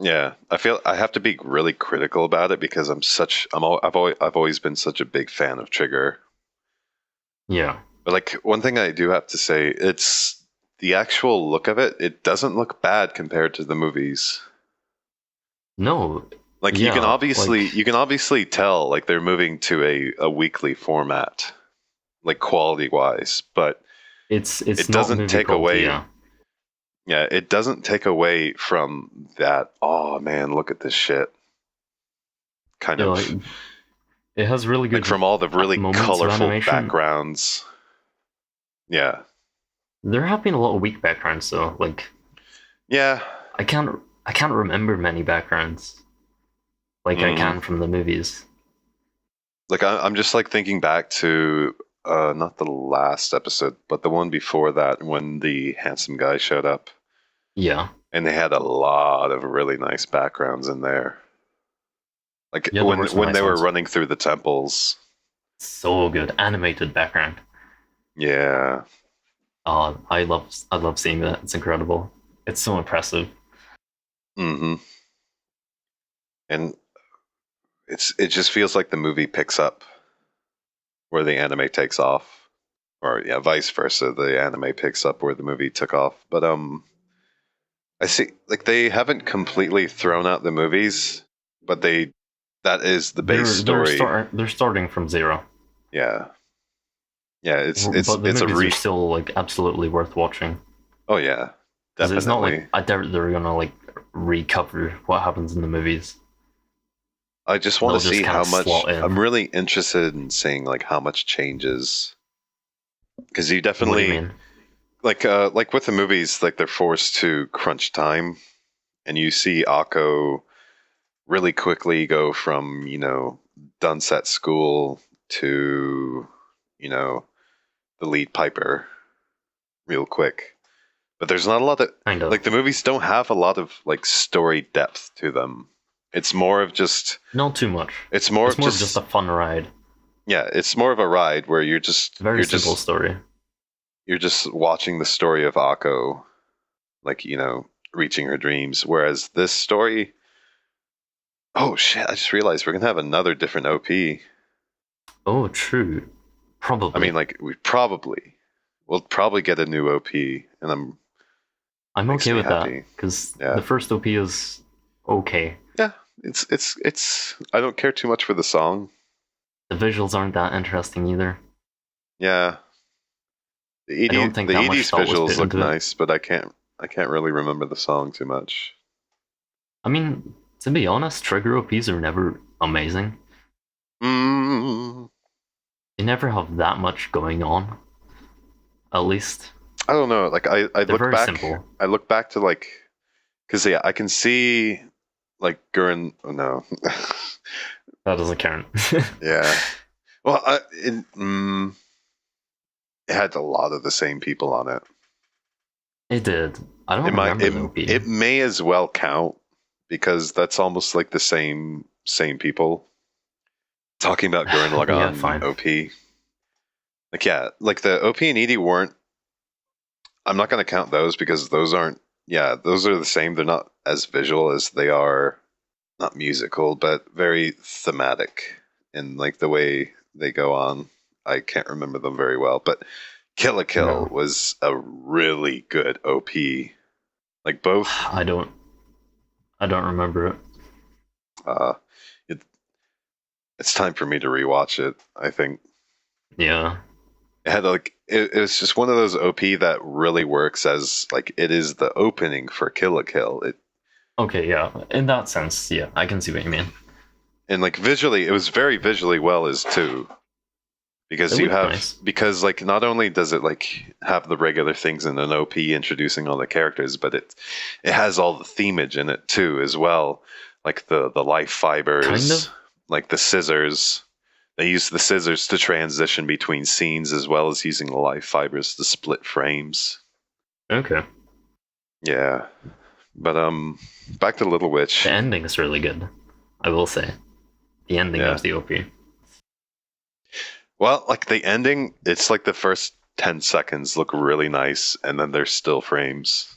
Yeah, I feel I have to be really critical about it because I've always been such a big fan of Trigger. Yeah. But like one thing I do have to say, it's the actual look of it. It doesn't look bad compared to the movies. No. Like you can obviously tell like they're moving to a weekly format, like quality wise, but it doesn't take away. Yeah. Yeah, it doesn't take away from that. Oh man, look at this shit. Kind of. Like, it has really good like from all the really colorful backgrounds. Yeah. There have been a lot of weak backgrounds though. Like. Yeah. I can't remember many backgrounds. Like I can from the movies. Like I'm just like thinking back to not the last episode, but the one before that when the handsome guy showed up. Yeah. And they had a lot of really nice backgrounds in there. Like when they were running through the temples. So good. Animated background. Yeah. Oh, I love seeing that. It's incredible. It's so impressive. Mm-hmm. And it just feels like the movie picks up where the anime takes off. Or yeah, vice versa. The anime picks up where the movie took off. But I see like they haven't completely thrown out the movies, but that is the base story. They're starting from zero. Yeah. Yeah, it's but the movies are still like absolutely worth watching. Oh yeah. Definitely. It's not like I doubt they're gonna like recover what happens in the movies. I just want to see how much. I'm really interested in seeing like how much changes. Because you definitely. What do you mean? Like with the movies, like they're forced to crunch time, and you see Akko really quickly go from dunce at school to the lead piper real quick. But there's not a lot of like the movies don't have a lot of like story depth to them. It's more of just not too much. It's more of just a fun ride. Yeah, it's more of a ride where you're just very simple story. You're just watching the story of Akko, like, reaching her dreams. Whereas this story, oh shit, I just realized we're going to have another different OP. Oh, true. Probably. I mean, like, we'll probably get a new OP, and I'm okay with that, because the first OP is okay. Yeah, it's, I don't care too much for the song. The visuals aren't that interesting either. Yeah. The ED's visuals look nice, but I can't really remember the song too much. I mean, to be honest, Trigger OPs are never amazing. They never have that much going on. At least. I don't know. Like I look back. Simple. I look back to like, because yeah, I can see like Gurren. Oh no. That doesn't count. Yeah. Well, it had a lot of the same people on it. It did. I don't remember the OP. It may as well count because that's almost like the same people talking about Gurren Lagann OP. Like yeah, like the OP and ED weren't. I'm not going to count those because those aren't. Yeah, those are the same. They're not as visual as they are. Not musical, but very thematic in like the way they go on. I can't remember them very well, but Kill la Kill was a really good OP. Like both. I don't remember it. It's time for me to rewatch it, I think. Yeah. It had like it was just one of those OP that really works as like it is the opening for Kill la Kill. Okay, yeah. In that sense, yeah, I can see what you mean. And like visually, it was very visually well as too. Because because like not only does it like have the regular things in an OP introducing all the characters, but it has all the themage in it too as well. Like the life fibers, kind of? Like the scissors. They use the scissors to transition between scenes as well as using the life fibers to split frames. Okay. Yeah. But back to Little Witch. The ending is really good, I will say. the ending of the OP. Well, like the ending, it's like the first 10 seconds look really nice, and then there's still frames.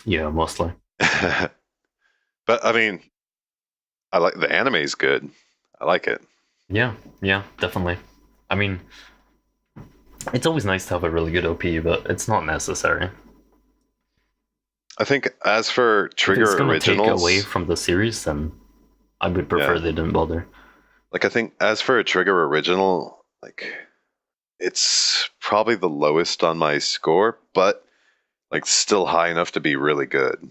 Yeah, mostly. But I mean, I like the anime is good. I like it. Yeah, definitely. I mean, it's always nice to have a really good OP, but it's not necessary. I think as for Trigger if it's gonna originals, take away from the series, then I would prefer they didn't bother. Like I think as for a Trigger original, like it's probably the lowest on my score, but like still high enough to be really good.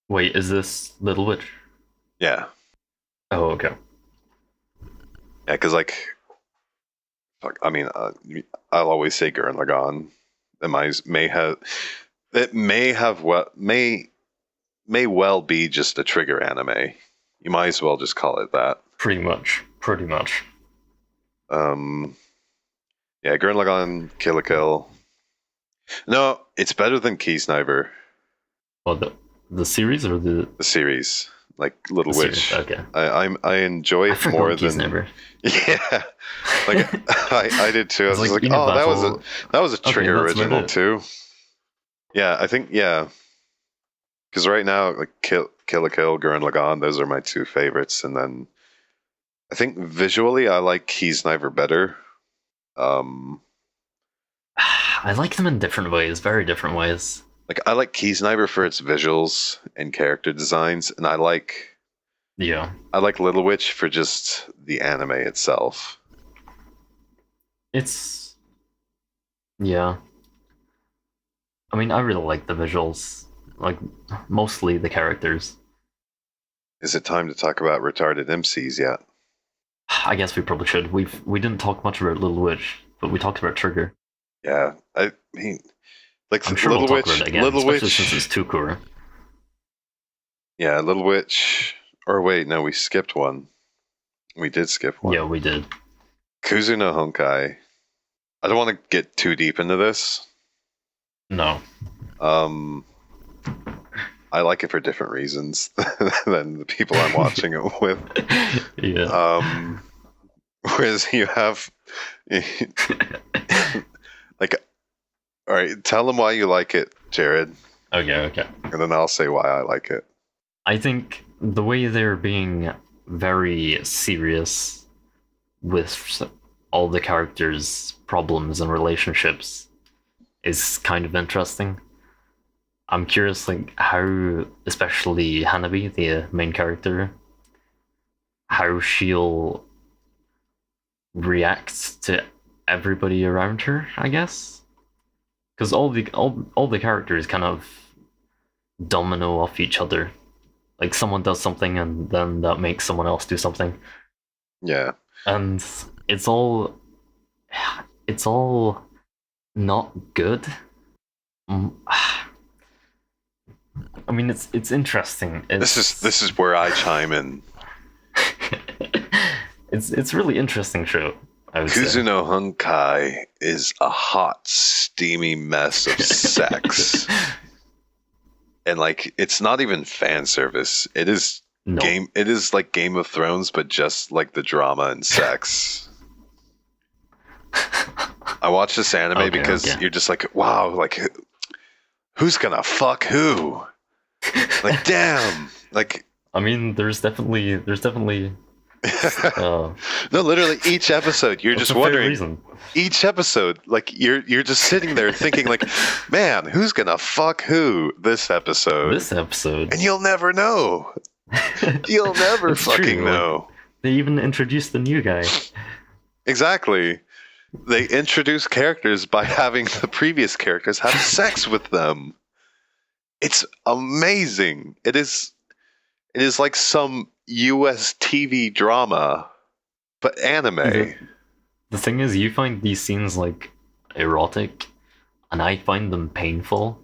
Wait, is this Little Witch? Yeah. Oh, okay. Yeah, because like, I mean, I'll always say Gurren Lagann. It may well be just a Trigger anime. You might as well just call it that. Pretty much. Yeah, Gurren Lagann, Kill la Kill. No, it's better than Kiesniver. Oh, the series or the series, like Little Witch. Series, okay. I enjoy it more than Kiesniver. Yeah, like I did too. I was like, oh, that was a Trigger original too. Yeah, I think because right now like Kill la Kill, Gurren Lagann, those are my two favorites, and then I think visually I like Kiesniver better. I like them in different ways, very different ways. Like I like Kiesniver for its visuals and character designs, and I like Little Witch for just the anime itself. It's I mean, I really like the visuals, like mostly the characters. Is it time to talk about retarded MCs yet? I guess we probably should. We didn't talk much about Little Witch, but we talked about Trigger. Yeah, I mean, like I'm sure Little we'll Witch, talk about it again, Little Witch, since it's Tukura. Yeah, Little Witch. Or wait, no, we skipped one. We did skip one. Yeah, we did. Kuzu no Honkai. I don't want to get too deep into this. No. I like it for different reasons than the people I'm watching it with. Yeah. Whereas you have, like, all right, tell them why you like it, Jared. Okay. And then I'll say why I like it. I think the way they're being very serious with all the characters' problems and relationships is kind of interesting. I'm curious, like, how, especially Hanabi, the main character, how she'll react to everybody around her, I guess. Because all the characters kind of domino off each other. Like, someone does something and then that makes someone else do something. Yeah. And it's all not good. I mean, it's interesting. This is where I chime in. It's really interesting show. I would Kuzu say. no Honkai is a hot, steamy mess of sex, and like it's not even fan service. It is game. It is like Game of Thrones, but just like the drama and sex. I watch this anime because you're just like, wow, like who's gonna fuck who? Like, damn. Like, I mean, there's definitely no, literally each episode you're just wondering. Each episode, like you're just sitting there thinking, like, man, who's gonna fuck who this episode? And you'll never know. You'll never fucking know. Like, they even introduced the new guy. Exactly. They introduce characters by having the previous characters have sex with them. It's amazing. It is like some US TV drama, but anime. The thing is, you find these scenes like erotic, and I find them painful.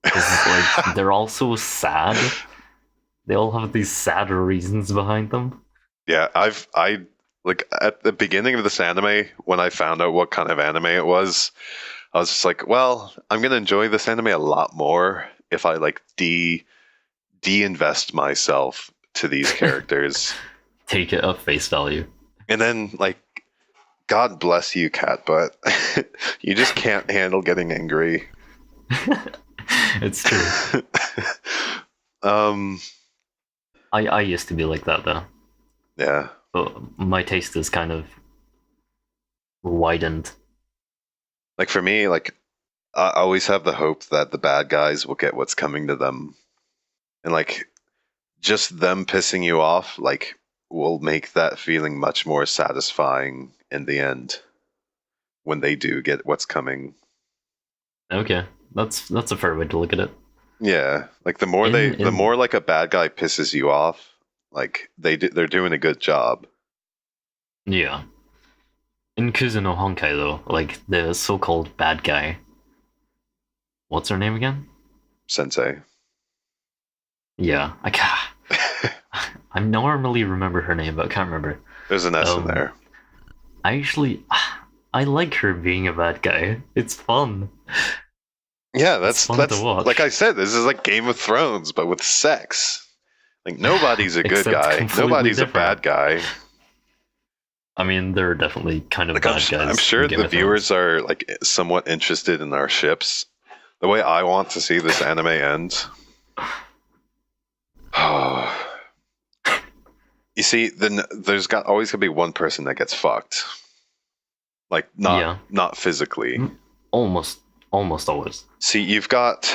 Like they're all so sad. They all have these sad reasons behind them. Yeah, I like at the beginning of this anime, when I found out what kind of anime it was, I was just like, well, I'm gonna enjoy this anime a lot more if I like de-invest myself to these characters. take it at face value. And then, like, God bless you, cat butt. You just can't handle getting angry. It's true. I used to be like that though. Yeah. But my taste is kind of widened. Like for me, like I always have the hope that the bad guys will get what's coming to them. And like just them pissing you off, like, will make that feeling much more satisfying in the end when they do get what's coming. Okay. That's a fair way to look at it. Yeah. Like the more like a bad guy pisses you off, like they're doing a good job. Yeah. In Kuzuno Honkai though, like the so-called bad guy. What's her name again? Sensei. Yeah. I normally remember her name, but I can't remember. There's an S in there. I like her being a bad guy. It's fun. Yeah, that's fun to watch. Like I said, this is like Game of Thrones, but with sex. Like nobody's a good guy. Nobody's a bad guy. I mean, there are definitely kind of like bad guys. I'm sure the viewers are like somewhat interested in our ships. The way I want to see this anime end. You see, then there's always gonna be one person that gets fucked. Like not physically. Almost always. See, you've got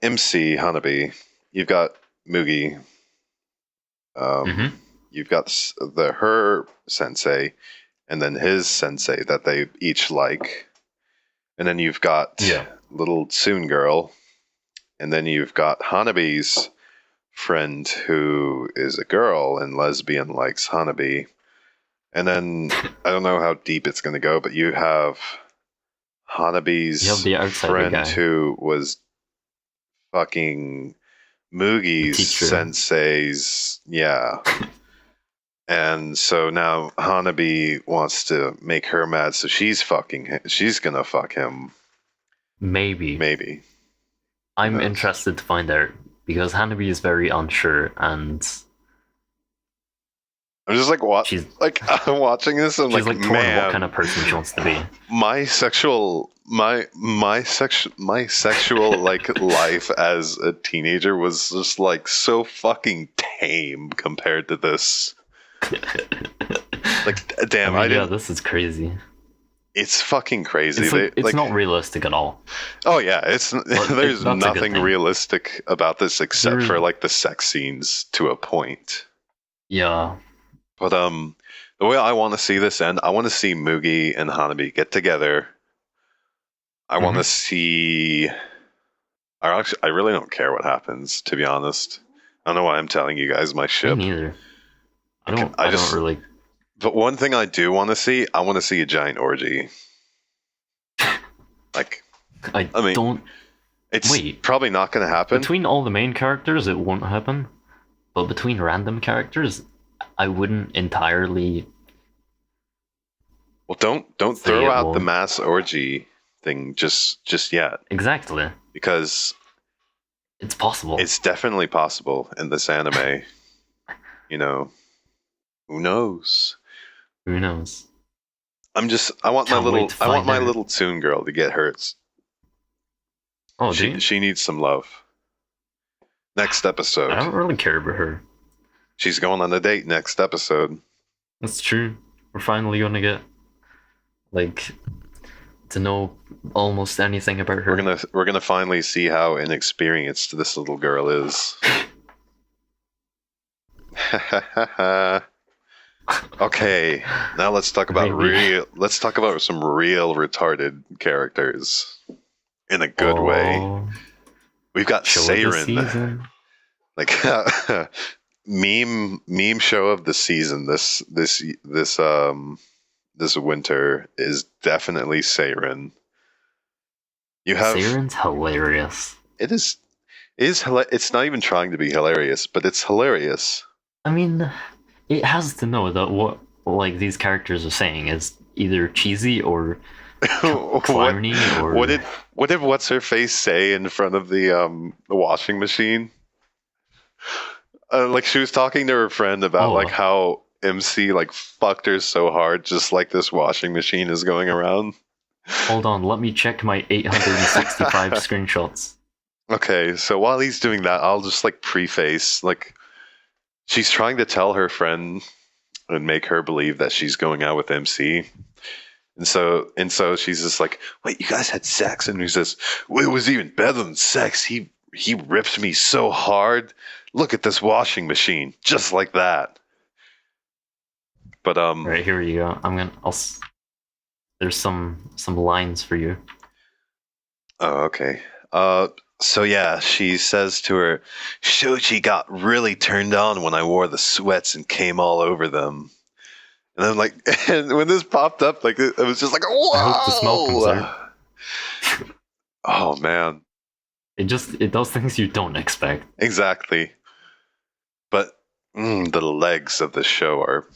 MC Hanabi, you've got Mugi, you've got her sensei, and then his sensei that they each like, and then you've got little Tsun girl, and then you've got Hanabi's friend who is a girl and lesbian likes Hanabi, and then I don't know how deep it's going to go, but you have Hanabi's friend who was fucking Mugi's sensei's, and so now Hanabi wants to make her mad, so she's gonna fuck him. Maybe. I'm interested to find out, because Hanabi is very unsure, and I'm just like, what? I'm watching this, and she's like torn man, what kind of person she wants to be. My sexual like life as a teenager was just like so fucking tame compared to this. Like, damn, this is crazy. It's fucking crazy. It's not realistic at all. Oh yeah, there's nothing realistic about this except for like the sex scenes to a point. Yeah. But the way I want to see this end, I want to see Mugi and Hanabi get together. I want to see. I really don't care what happens, to be honest. I don't know why I'm telling you guys my ship. Me neither. I don't really. But one thing I do want to see, I want to see a giant orgy. Like, I mean, don't. It's probably not going to happen. Between all the main characters, it won't happen. But between random characters, I wouldn't entirely. Well, don't throw out the mass orgy thing just yet. Exactly. Because it's possible. It's definitely possible in this anime. You know, who knows? Who knows? I want my little Tsun girl to get hers. Oh, she needs some love. Next episode. I don't really care about her. She's going on a date next episode. That's true. We're finally going to get to know almost anything about her. We're gonna finally see how inexperienced this little girl is. Okay, now let's talk about some real retarded characters in a good way. We've got Seiren, like meme show of the season. This winter is definitely Seiren. Seiren's hilarious. It is. It's not even trying to be hilarious, but it's hilarious. I mean, it has to know that what these characters are saying is either cheesy or clowny. What did what's her face say in front of the washing machine? Like she was talking to her friend about like how MC like fucked her so hard, just like this washing machine is going around. Hold on, let me check my 865 screenshots. Okay, so while he's doing that, I'll just like preface, like, she's trying to tell her friend and make her believe that she's going out with MC. And so she's just like, wait, you guys had sex? And he says, well, it was even better than sex. He ripped me so hard. Look at this washing machine, just like that. But right, here you go. There's some lines for you. Oh, okay. So yeah, she says to her, Shoji got really turned on when I wore the sweats and came all over them. And I'm like, and when this popped up, like, it was just like, whoa! I hope the smell comes out. Oh man. It does things you don't expect. Exactly. But the legs of the show are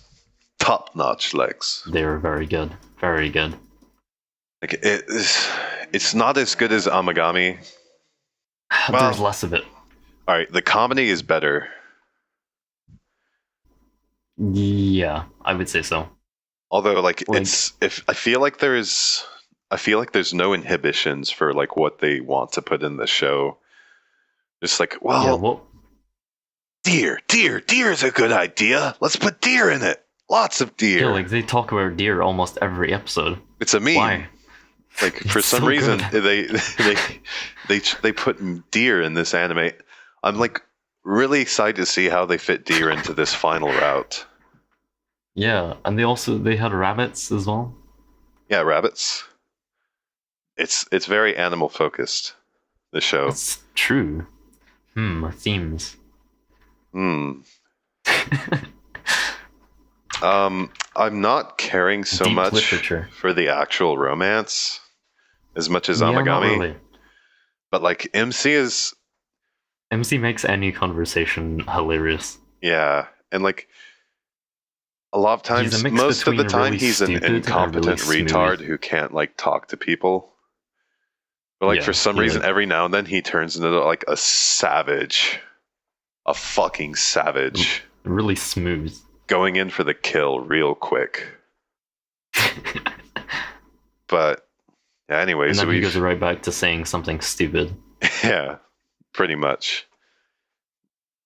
top-notch legs. They're very good. Very good. Like, it's not as good as Amagami. There's less of it. Alright, the comedy is better. Yeah, I would say so. Although, like I feel like there's no inhibitions for like what they want to put in the show. It's like, deer is a good idea. Let's put deer in it. Lots of deer. Yeah, like they talk about deer almost every episode. It's a meme. Why? Like for some reason they put deer in this anime. I'm like really excited to see how they fit deer into this final route. Yeah, and they had rabbits as well. Yeah, rabbits. It's very animal focused, the show. It's true. Themes. I'm not caring so Deep much literature. For the actual romance as much as Amagami. Not really. But like MC makes any conversation hilarious. Yeah, and like a lot of times, most of the time, he's an incompetent retard who can't like talk to people. But like for some reason, every now and then he turns into like a savage, a fucking savage. Really smooth. Going in for the kill real quick. But yeah, anyways, and then he goes right back to saying something stupid. Yeah, pretty much.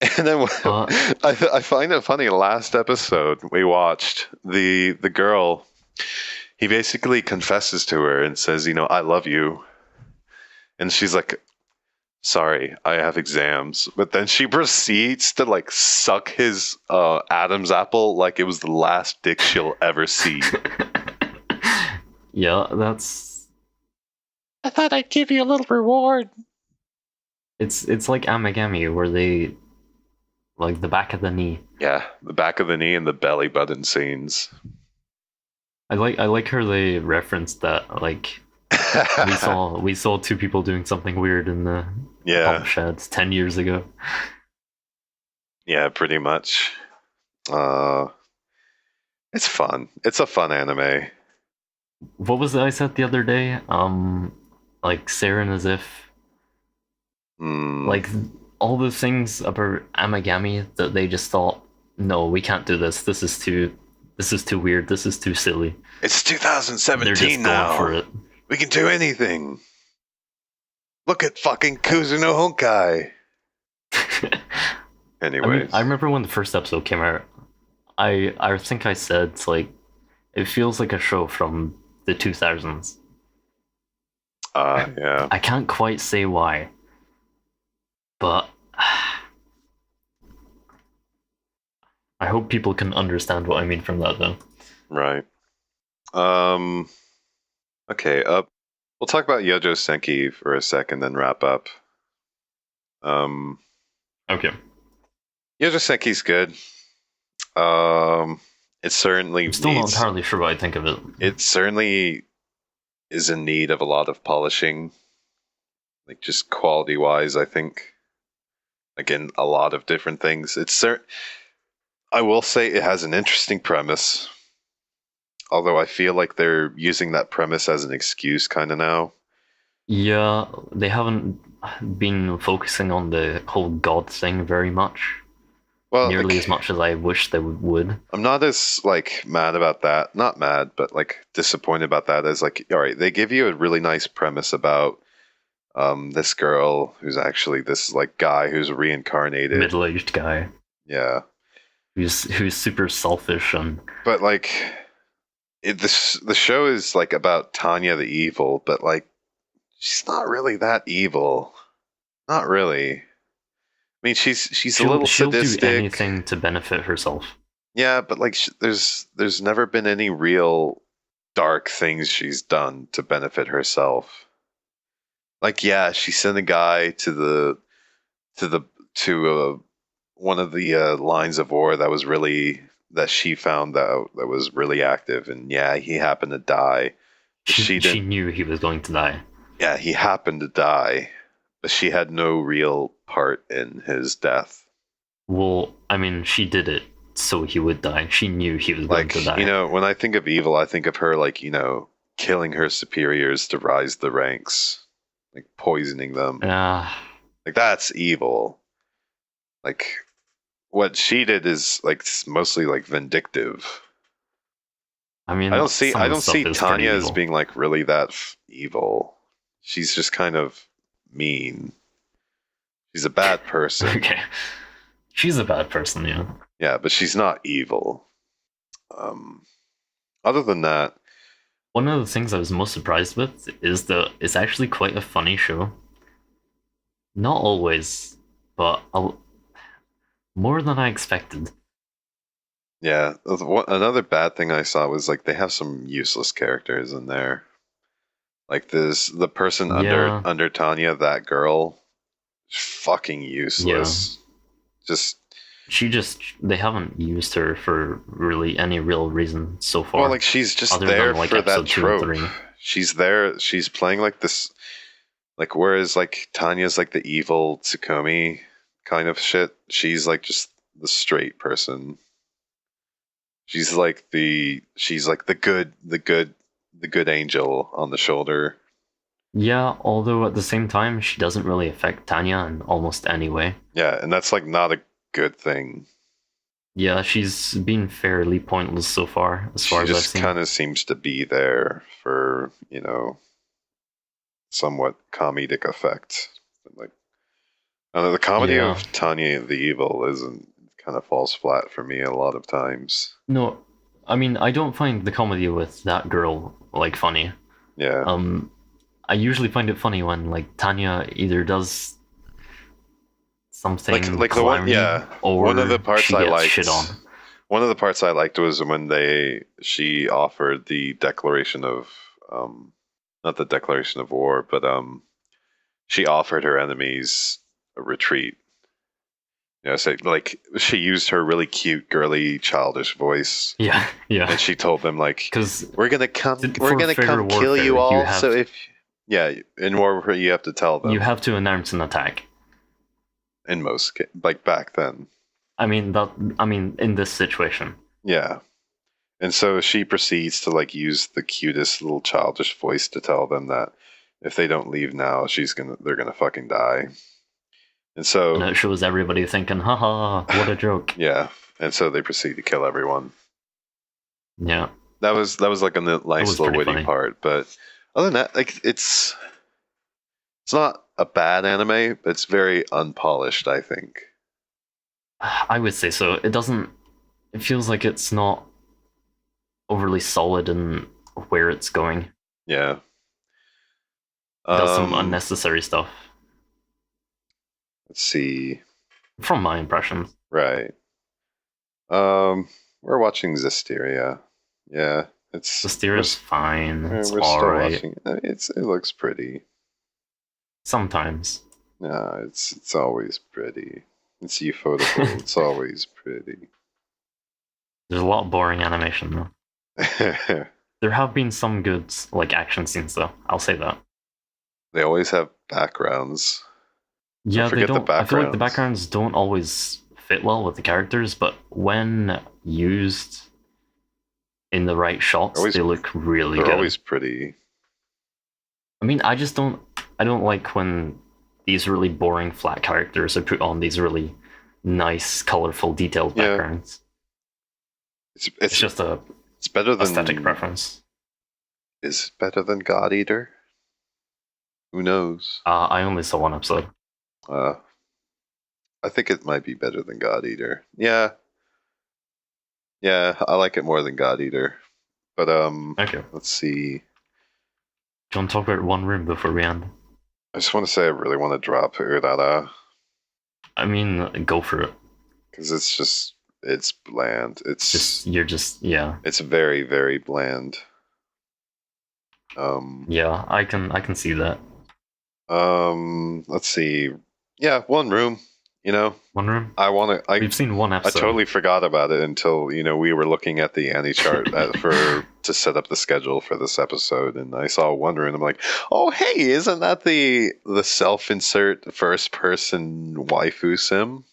And then I find it funny. Last episode we watched, the girl, he basically confesses to her and says, I love you. And she's like, sorry, I have exams. But then she proceeds to like suck his Adam's apple like it was the last dick she'll ever see. Yeah, that's... I thought I'd give you a little reward. It's like Amagami, where they... like the back of the knee. Yeah, the back of the knee and the belly button scenes. I like how they referenced that, like... we saw two people doing something weird in the pump sheds 10 years ago. Yeah, pretty much. It's fun. It's a fun anime. What was it I said the other day? Like Saren as if like all the things about Amagami that they just thought, no, we can't do this. This is too weird. This is too silly. It's 2017 They're just now. going for it. We can do anything. Look at fucking Kuzuno Honkai. Anyway, I remember when the first episode came out. I think I said it's like it feels like a show from the 2000s. Yeah. I can't quite say why, but I hope people can understand what I mean from that though. Right. Okay, we'll talk about Yojo Senki for a second, then wrap up. Okay. Yojo Senki's good. It certainly I'm still not entirely sure what I think of it. It certainly is in need of a lot of polishing. Like, just quality-wise, I think. Again, a lot of different things. I will say it has an interesting premise. Although I feel like they're using that premise as an excuse kind of now. Yeah, they haven't been focusing on the whole god thing very much. nearly as much as I wish they would. I'm not as mad about that. Not mad, but disappointed about that. As all right, they give you a really nice premise about this girl who's actually this guy who's reincarnated, middle-aged guy. Yeah, who's super selfish but the show is about Tanya the evil, but she's not really that evil. Not really. I mean, she's a little sadistic. She'll do anything to benefit herself. Yeah, but there's never been any real dark things she's done to benefit herself. Yeah, she sent a guy to one of the lines of war that she found that was really active, and yeah, he happened to die. She knew he was going to die. Yeah, he happened to die, but she had no real part in his death. Well, I mean, she did it so he would die. She knew he was going to die. When I think of evil, I think of her killing her superiors to rise the ranks, poisoning them. That's evil. What she did is mostly vindictive. I mean, I don't see Tanya as being really that evil. She's just kind of mean. She's a bad person. Okay. She's a bad person, yeah. Yeah, but she's not evil. Other than that, one of the things I was most surprised with is that it's actually quite a funny show. Not always, but more than I expected. Yeah, another bad thing I saw was they have some useless characters in there. The person under Tanya, that girl, fucking useless. Yeah. They haven't used her for really any real reason so far. Well, she's just there for that trope. She's there. She's playing this. Whereas Tanya's the evil Tsukomi kind of shit. She's just the straight person. She's the good angel on the shoulder. Yeah, although at the same time she doesn't really affect Tanya in almost any way. Yeah, and that's not a good thing. Yeah, she's been fairly pointless so far, as far as I've seen. She just kind of seems to be there for, somewhat comedic effect. The comedy of Tanya the Evil kind of falls flat for me a lot of times. No, I mean, I don't find the comedy with that girl funny. Yeah. I usually find it funny when Tanya either does something the one, or one of the parts she I gets liked. Shit on. One of the parts I liked was when she offered the declaration of not the declaration of war, but she offered her enemies a retreat. She used her really cute, girly, childish voice. Yeah. And she told them because we're gonna come kill you all. In warfare you have to tell them. You have to announce an attack. In most back then. I mean in this situation. Yeah. And so she proceeds to use the cutest little childish voice to tell them that if they don't leave now, they're gonna fucking die. And so it shows everybody thinking, haha, what a joke. Yeah. And so they proceed to kill everyone. Yeah. That was a nice little witty funny part, but other than that, it's not a bad anime, but it's very unpolished, I think. I would say so. It feels like it's not overly solid in where it's going. Yeah. It does some unnecessary stuff. Let's see. From my impressions. Right. We're watching Zestiria. Yeah. Zestiria's fine. It's we're alright. Still watching. It looks pretty. Sometimes. No, it's always pretty. It's ufotable. It's always pretty. There's a lot of boring animation though. There have been some good action scenes though. I'll say that. They always have backgrounds. Yeah, they don't. I feel like the backgrounds don't always fit well with the characters, but when used in the right shots, they look really good. They're always pretty. I mean, I don't like when these really boring flat characters are put on these really nice, colorful, detailed backgrounds. It's just it's better than aesthetic preference. Is it better than God Eater? Who knows? I only saw one episode. I think it might be better than God Eater. Yeah, I like it more than God Eater. But okay. Let's see. Do you want to talk about One Room before we end? I just want to say I really want to drop Urara. I mean, go for it. Because it's bland. It's very, very bland. Yeah, I can see that. Let's see. Yeah, One Room. One Room. We've seen one episode. I totally forgot about it until we were looking at the Annie chart to set up the schedule for this episode, and I saw One Room. And I'm like, oh hey, isn't that the self-insert first-person waifu sim?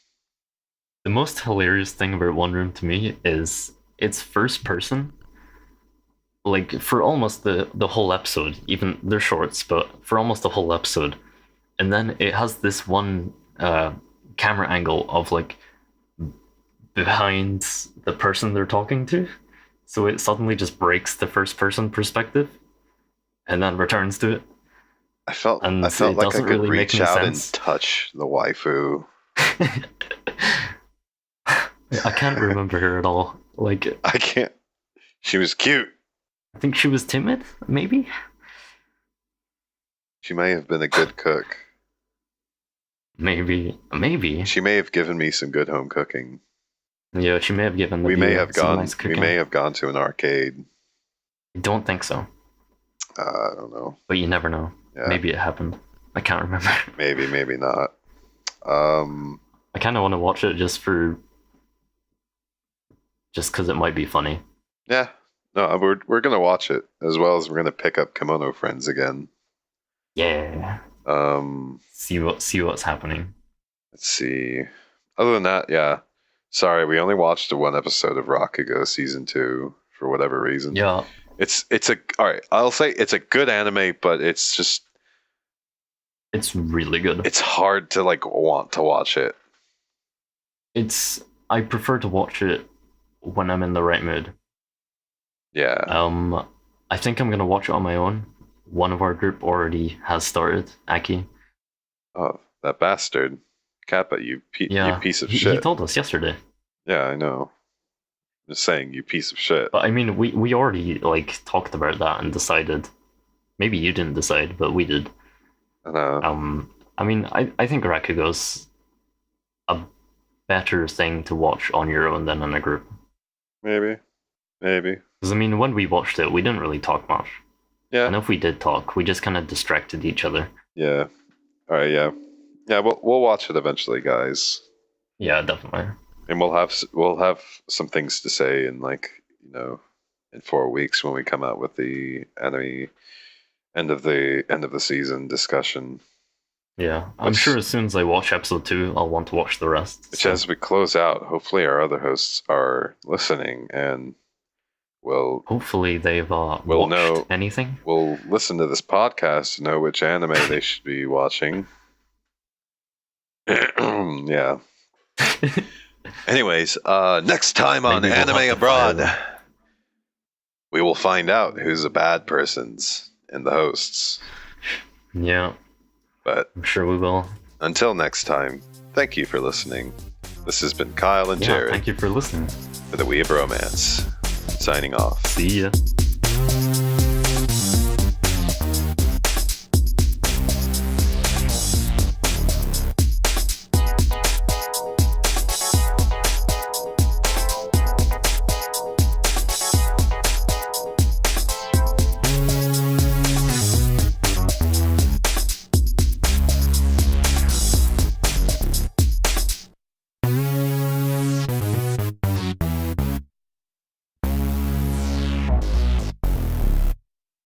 The most hilarious thing about One Room to me is it's first person. Like for almost the whole episode, even they're shorts, but for almost the whole episode, and then it has this one camera angle of like behind the person they're talking to, so it suddenly just breaks the first person perspective and then returns to it. I felt like I could really reach out and touch the waifu. I can't remember her at all. Like I can't. She was cute. I think she was timid, maybe. She may have been a good cook. Maybe. She may have given me some good home cooking. Yeah, she may have given. We may have gone to an arcade. I don't think so. I don't know. But you never know. Yeah. Maybe it happened. I can't remember. Maybe not. I kind of want to watch it just because it might be funny. Yeah. No, we're gonna watch it, as well as we're gonna pick up Kimono Friends again. Yeah. See what's happening. Let's see. Other than that, yeah. Sorry, we only watched the one episode of Rakugo season 2 for whatever reason. Yeah. It's all right. I'll say it's a good anime, but it's really good. It's hard to want to watch it. I prefer to watch it when I'm in the right mood. Yeah. I think I'm gonna watch it on my own. One of our group already has started, Aki. Oh, that bastard. Kappa, you piece of shit. He told us yesterday. Yeah, I know. I'm just saying, you piece of shit. But I mean, we already talked about that and decided. Maybe you didn't decide, but we did. I know. I mean, I think Rakugo's a better thing to watch on your own than in a group. Maybe. Because I mean, when we watched it, we didn't really talk much. Yeah. And if we did talk, we just kind of distracted each other. Yeah. All right. Yeah. Yeah. We'll watch it eventually, guys. Yeah, definitely. And we'll have some things to say in in 4 weeks when we come out with the anime end of the season discussion. Yeah, I'm sure as soon as I watch episode 2, I'll want to watch the rest. Which, as we close out, hopefully our other hosts are listening and will... Hopefully they've watched anything. Will listen to this podcast to know which anime they should be watching. Yeah. Anyways, next time on Anime Abroad, we will find out who's the bad persons and the hosts. Yeah. But I'm sure we will. Until next time, thank you for listening. This has been Kyle and Jared. Thank you for listening. For the We of Romance. Signing off. See ya.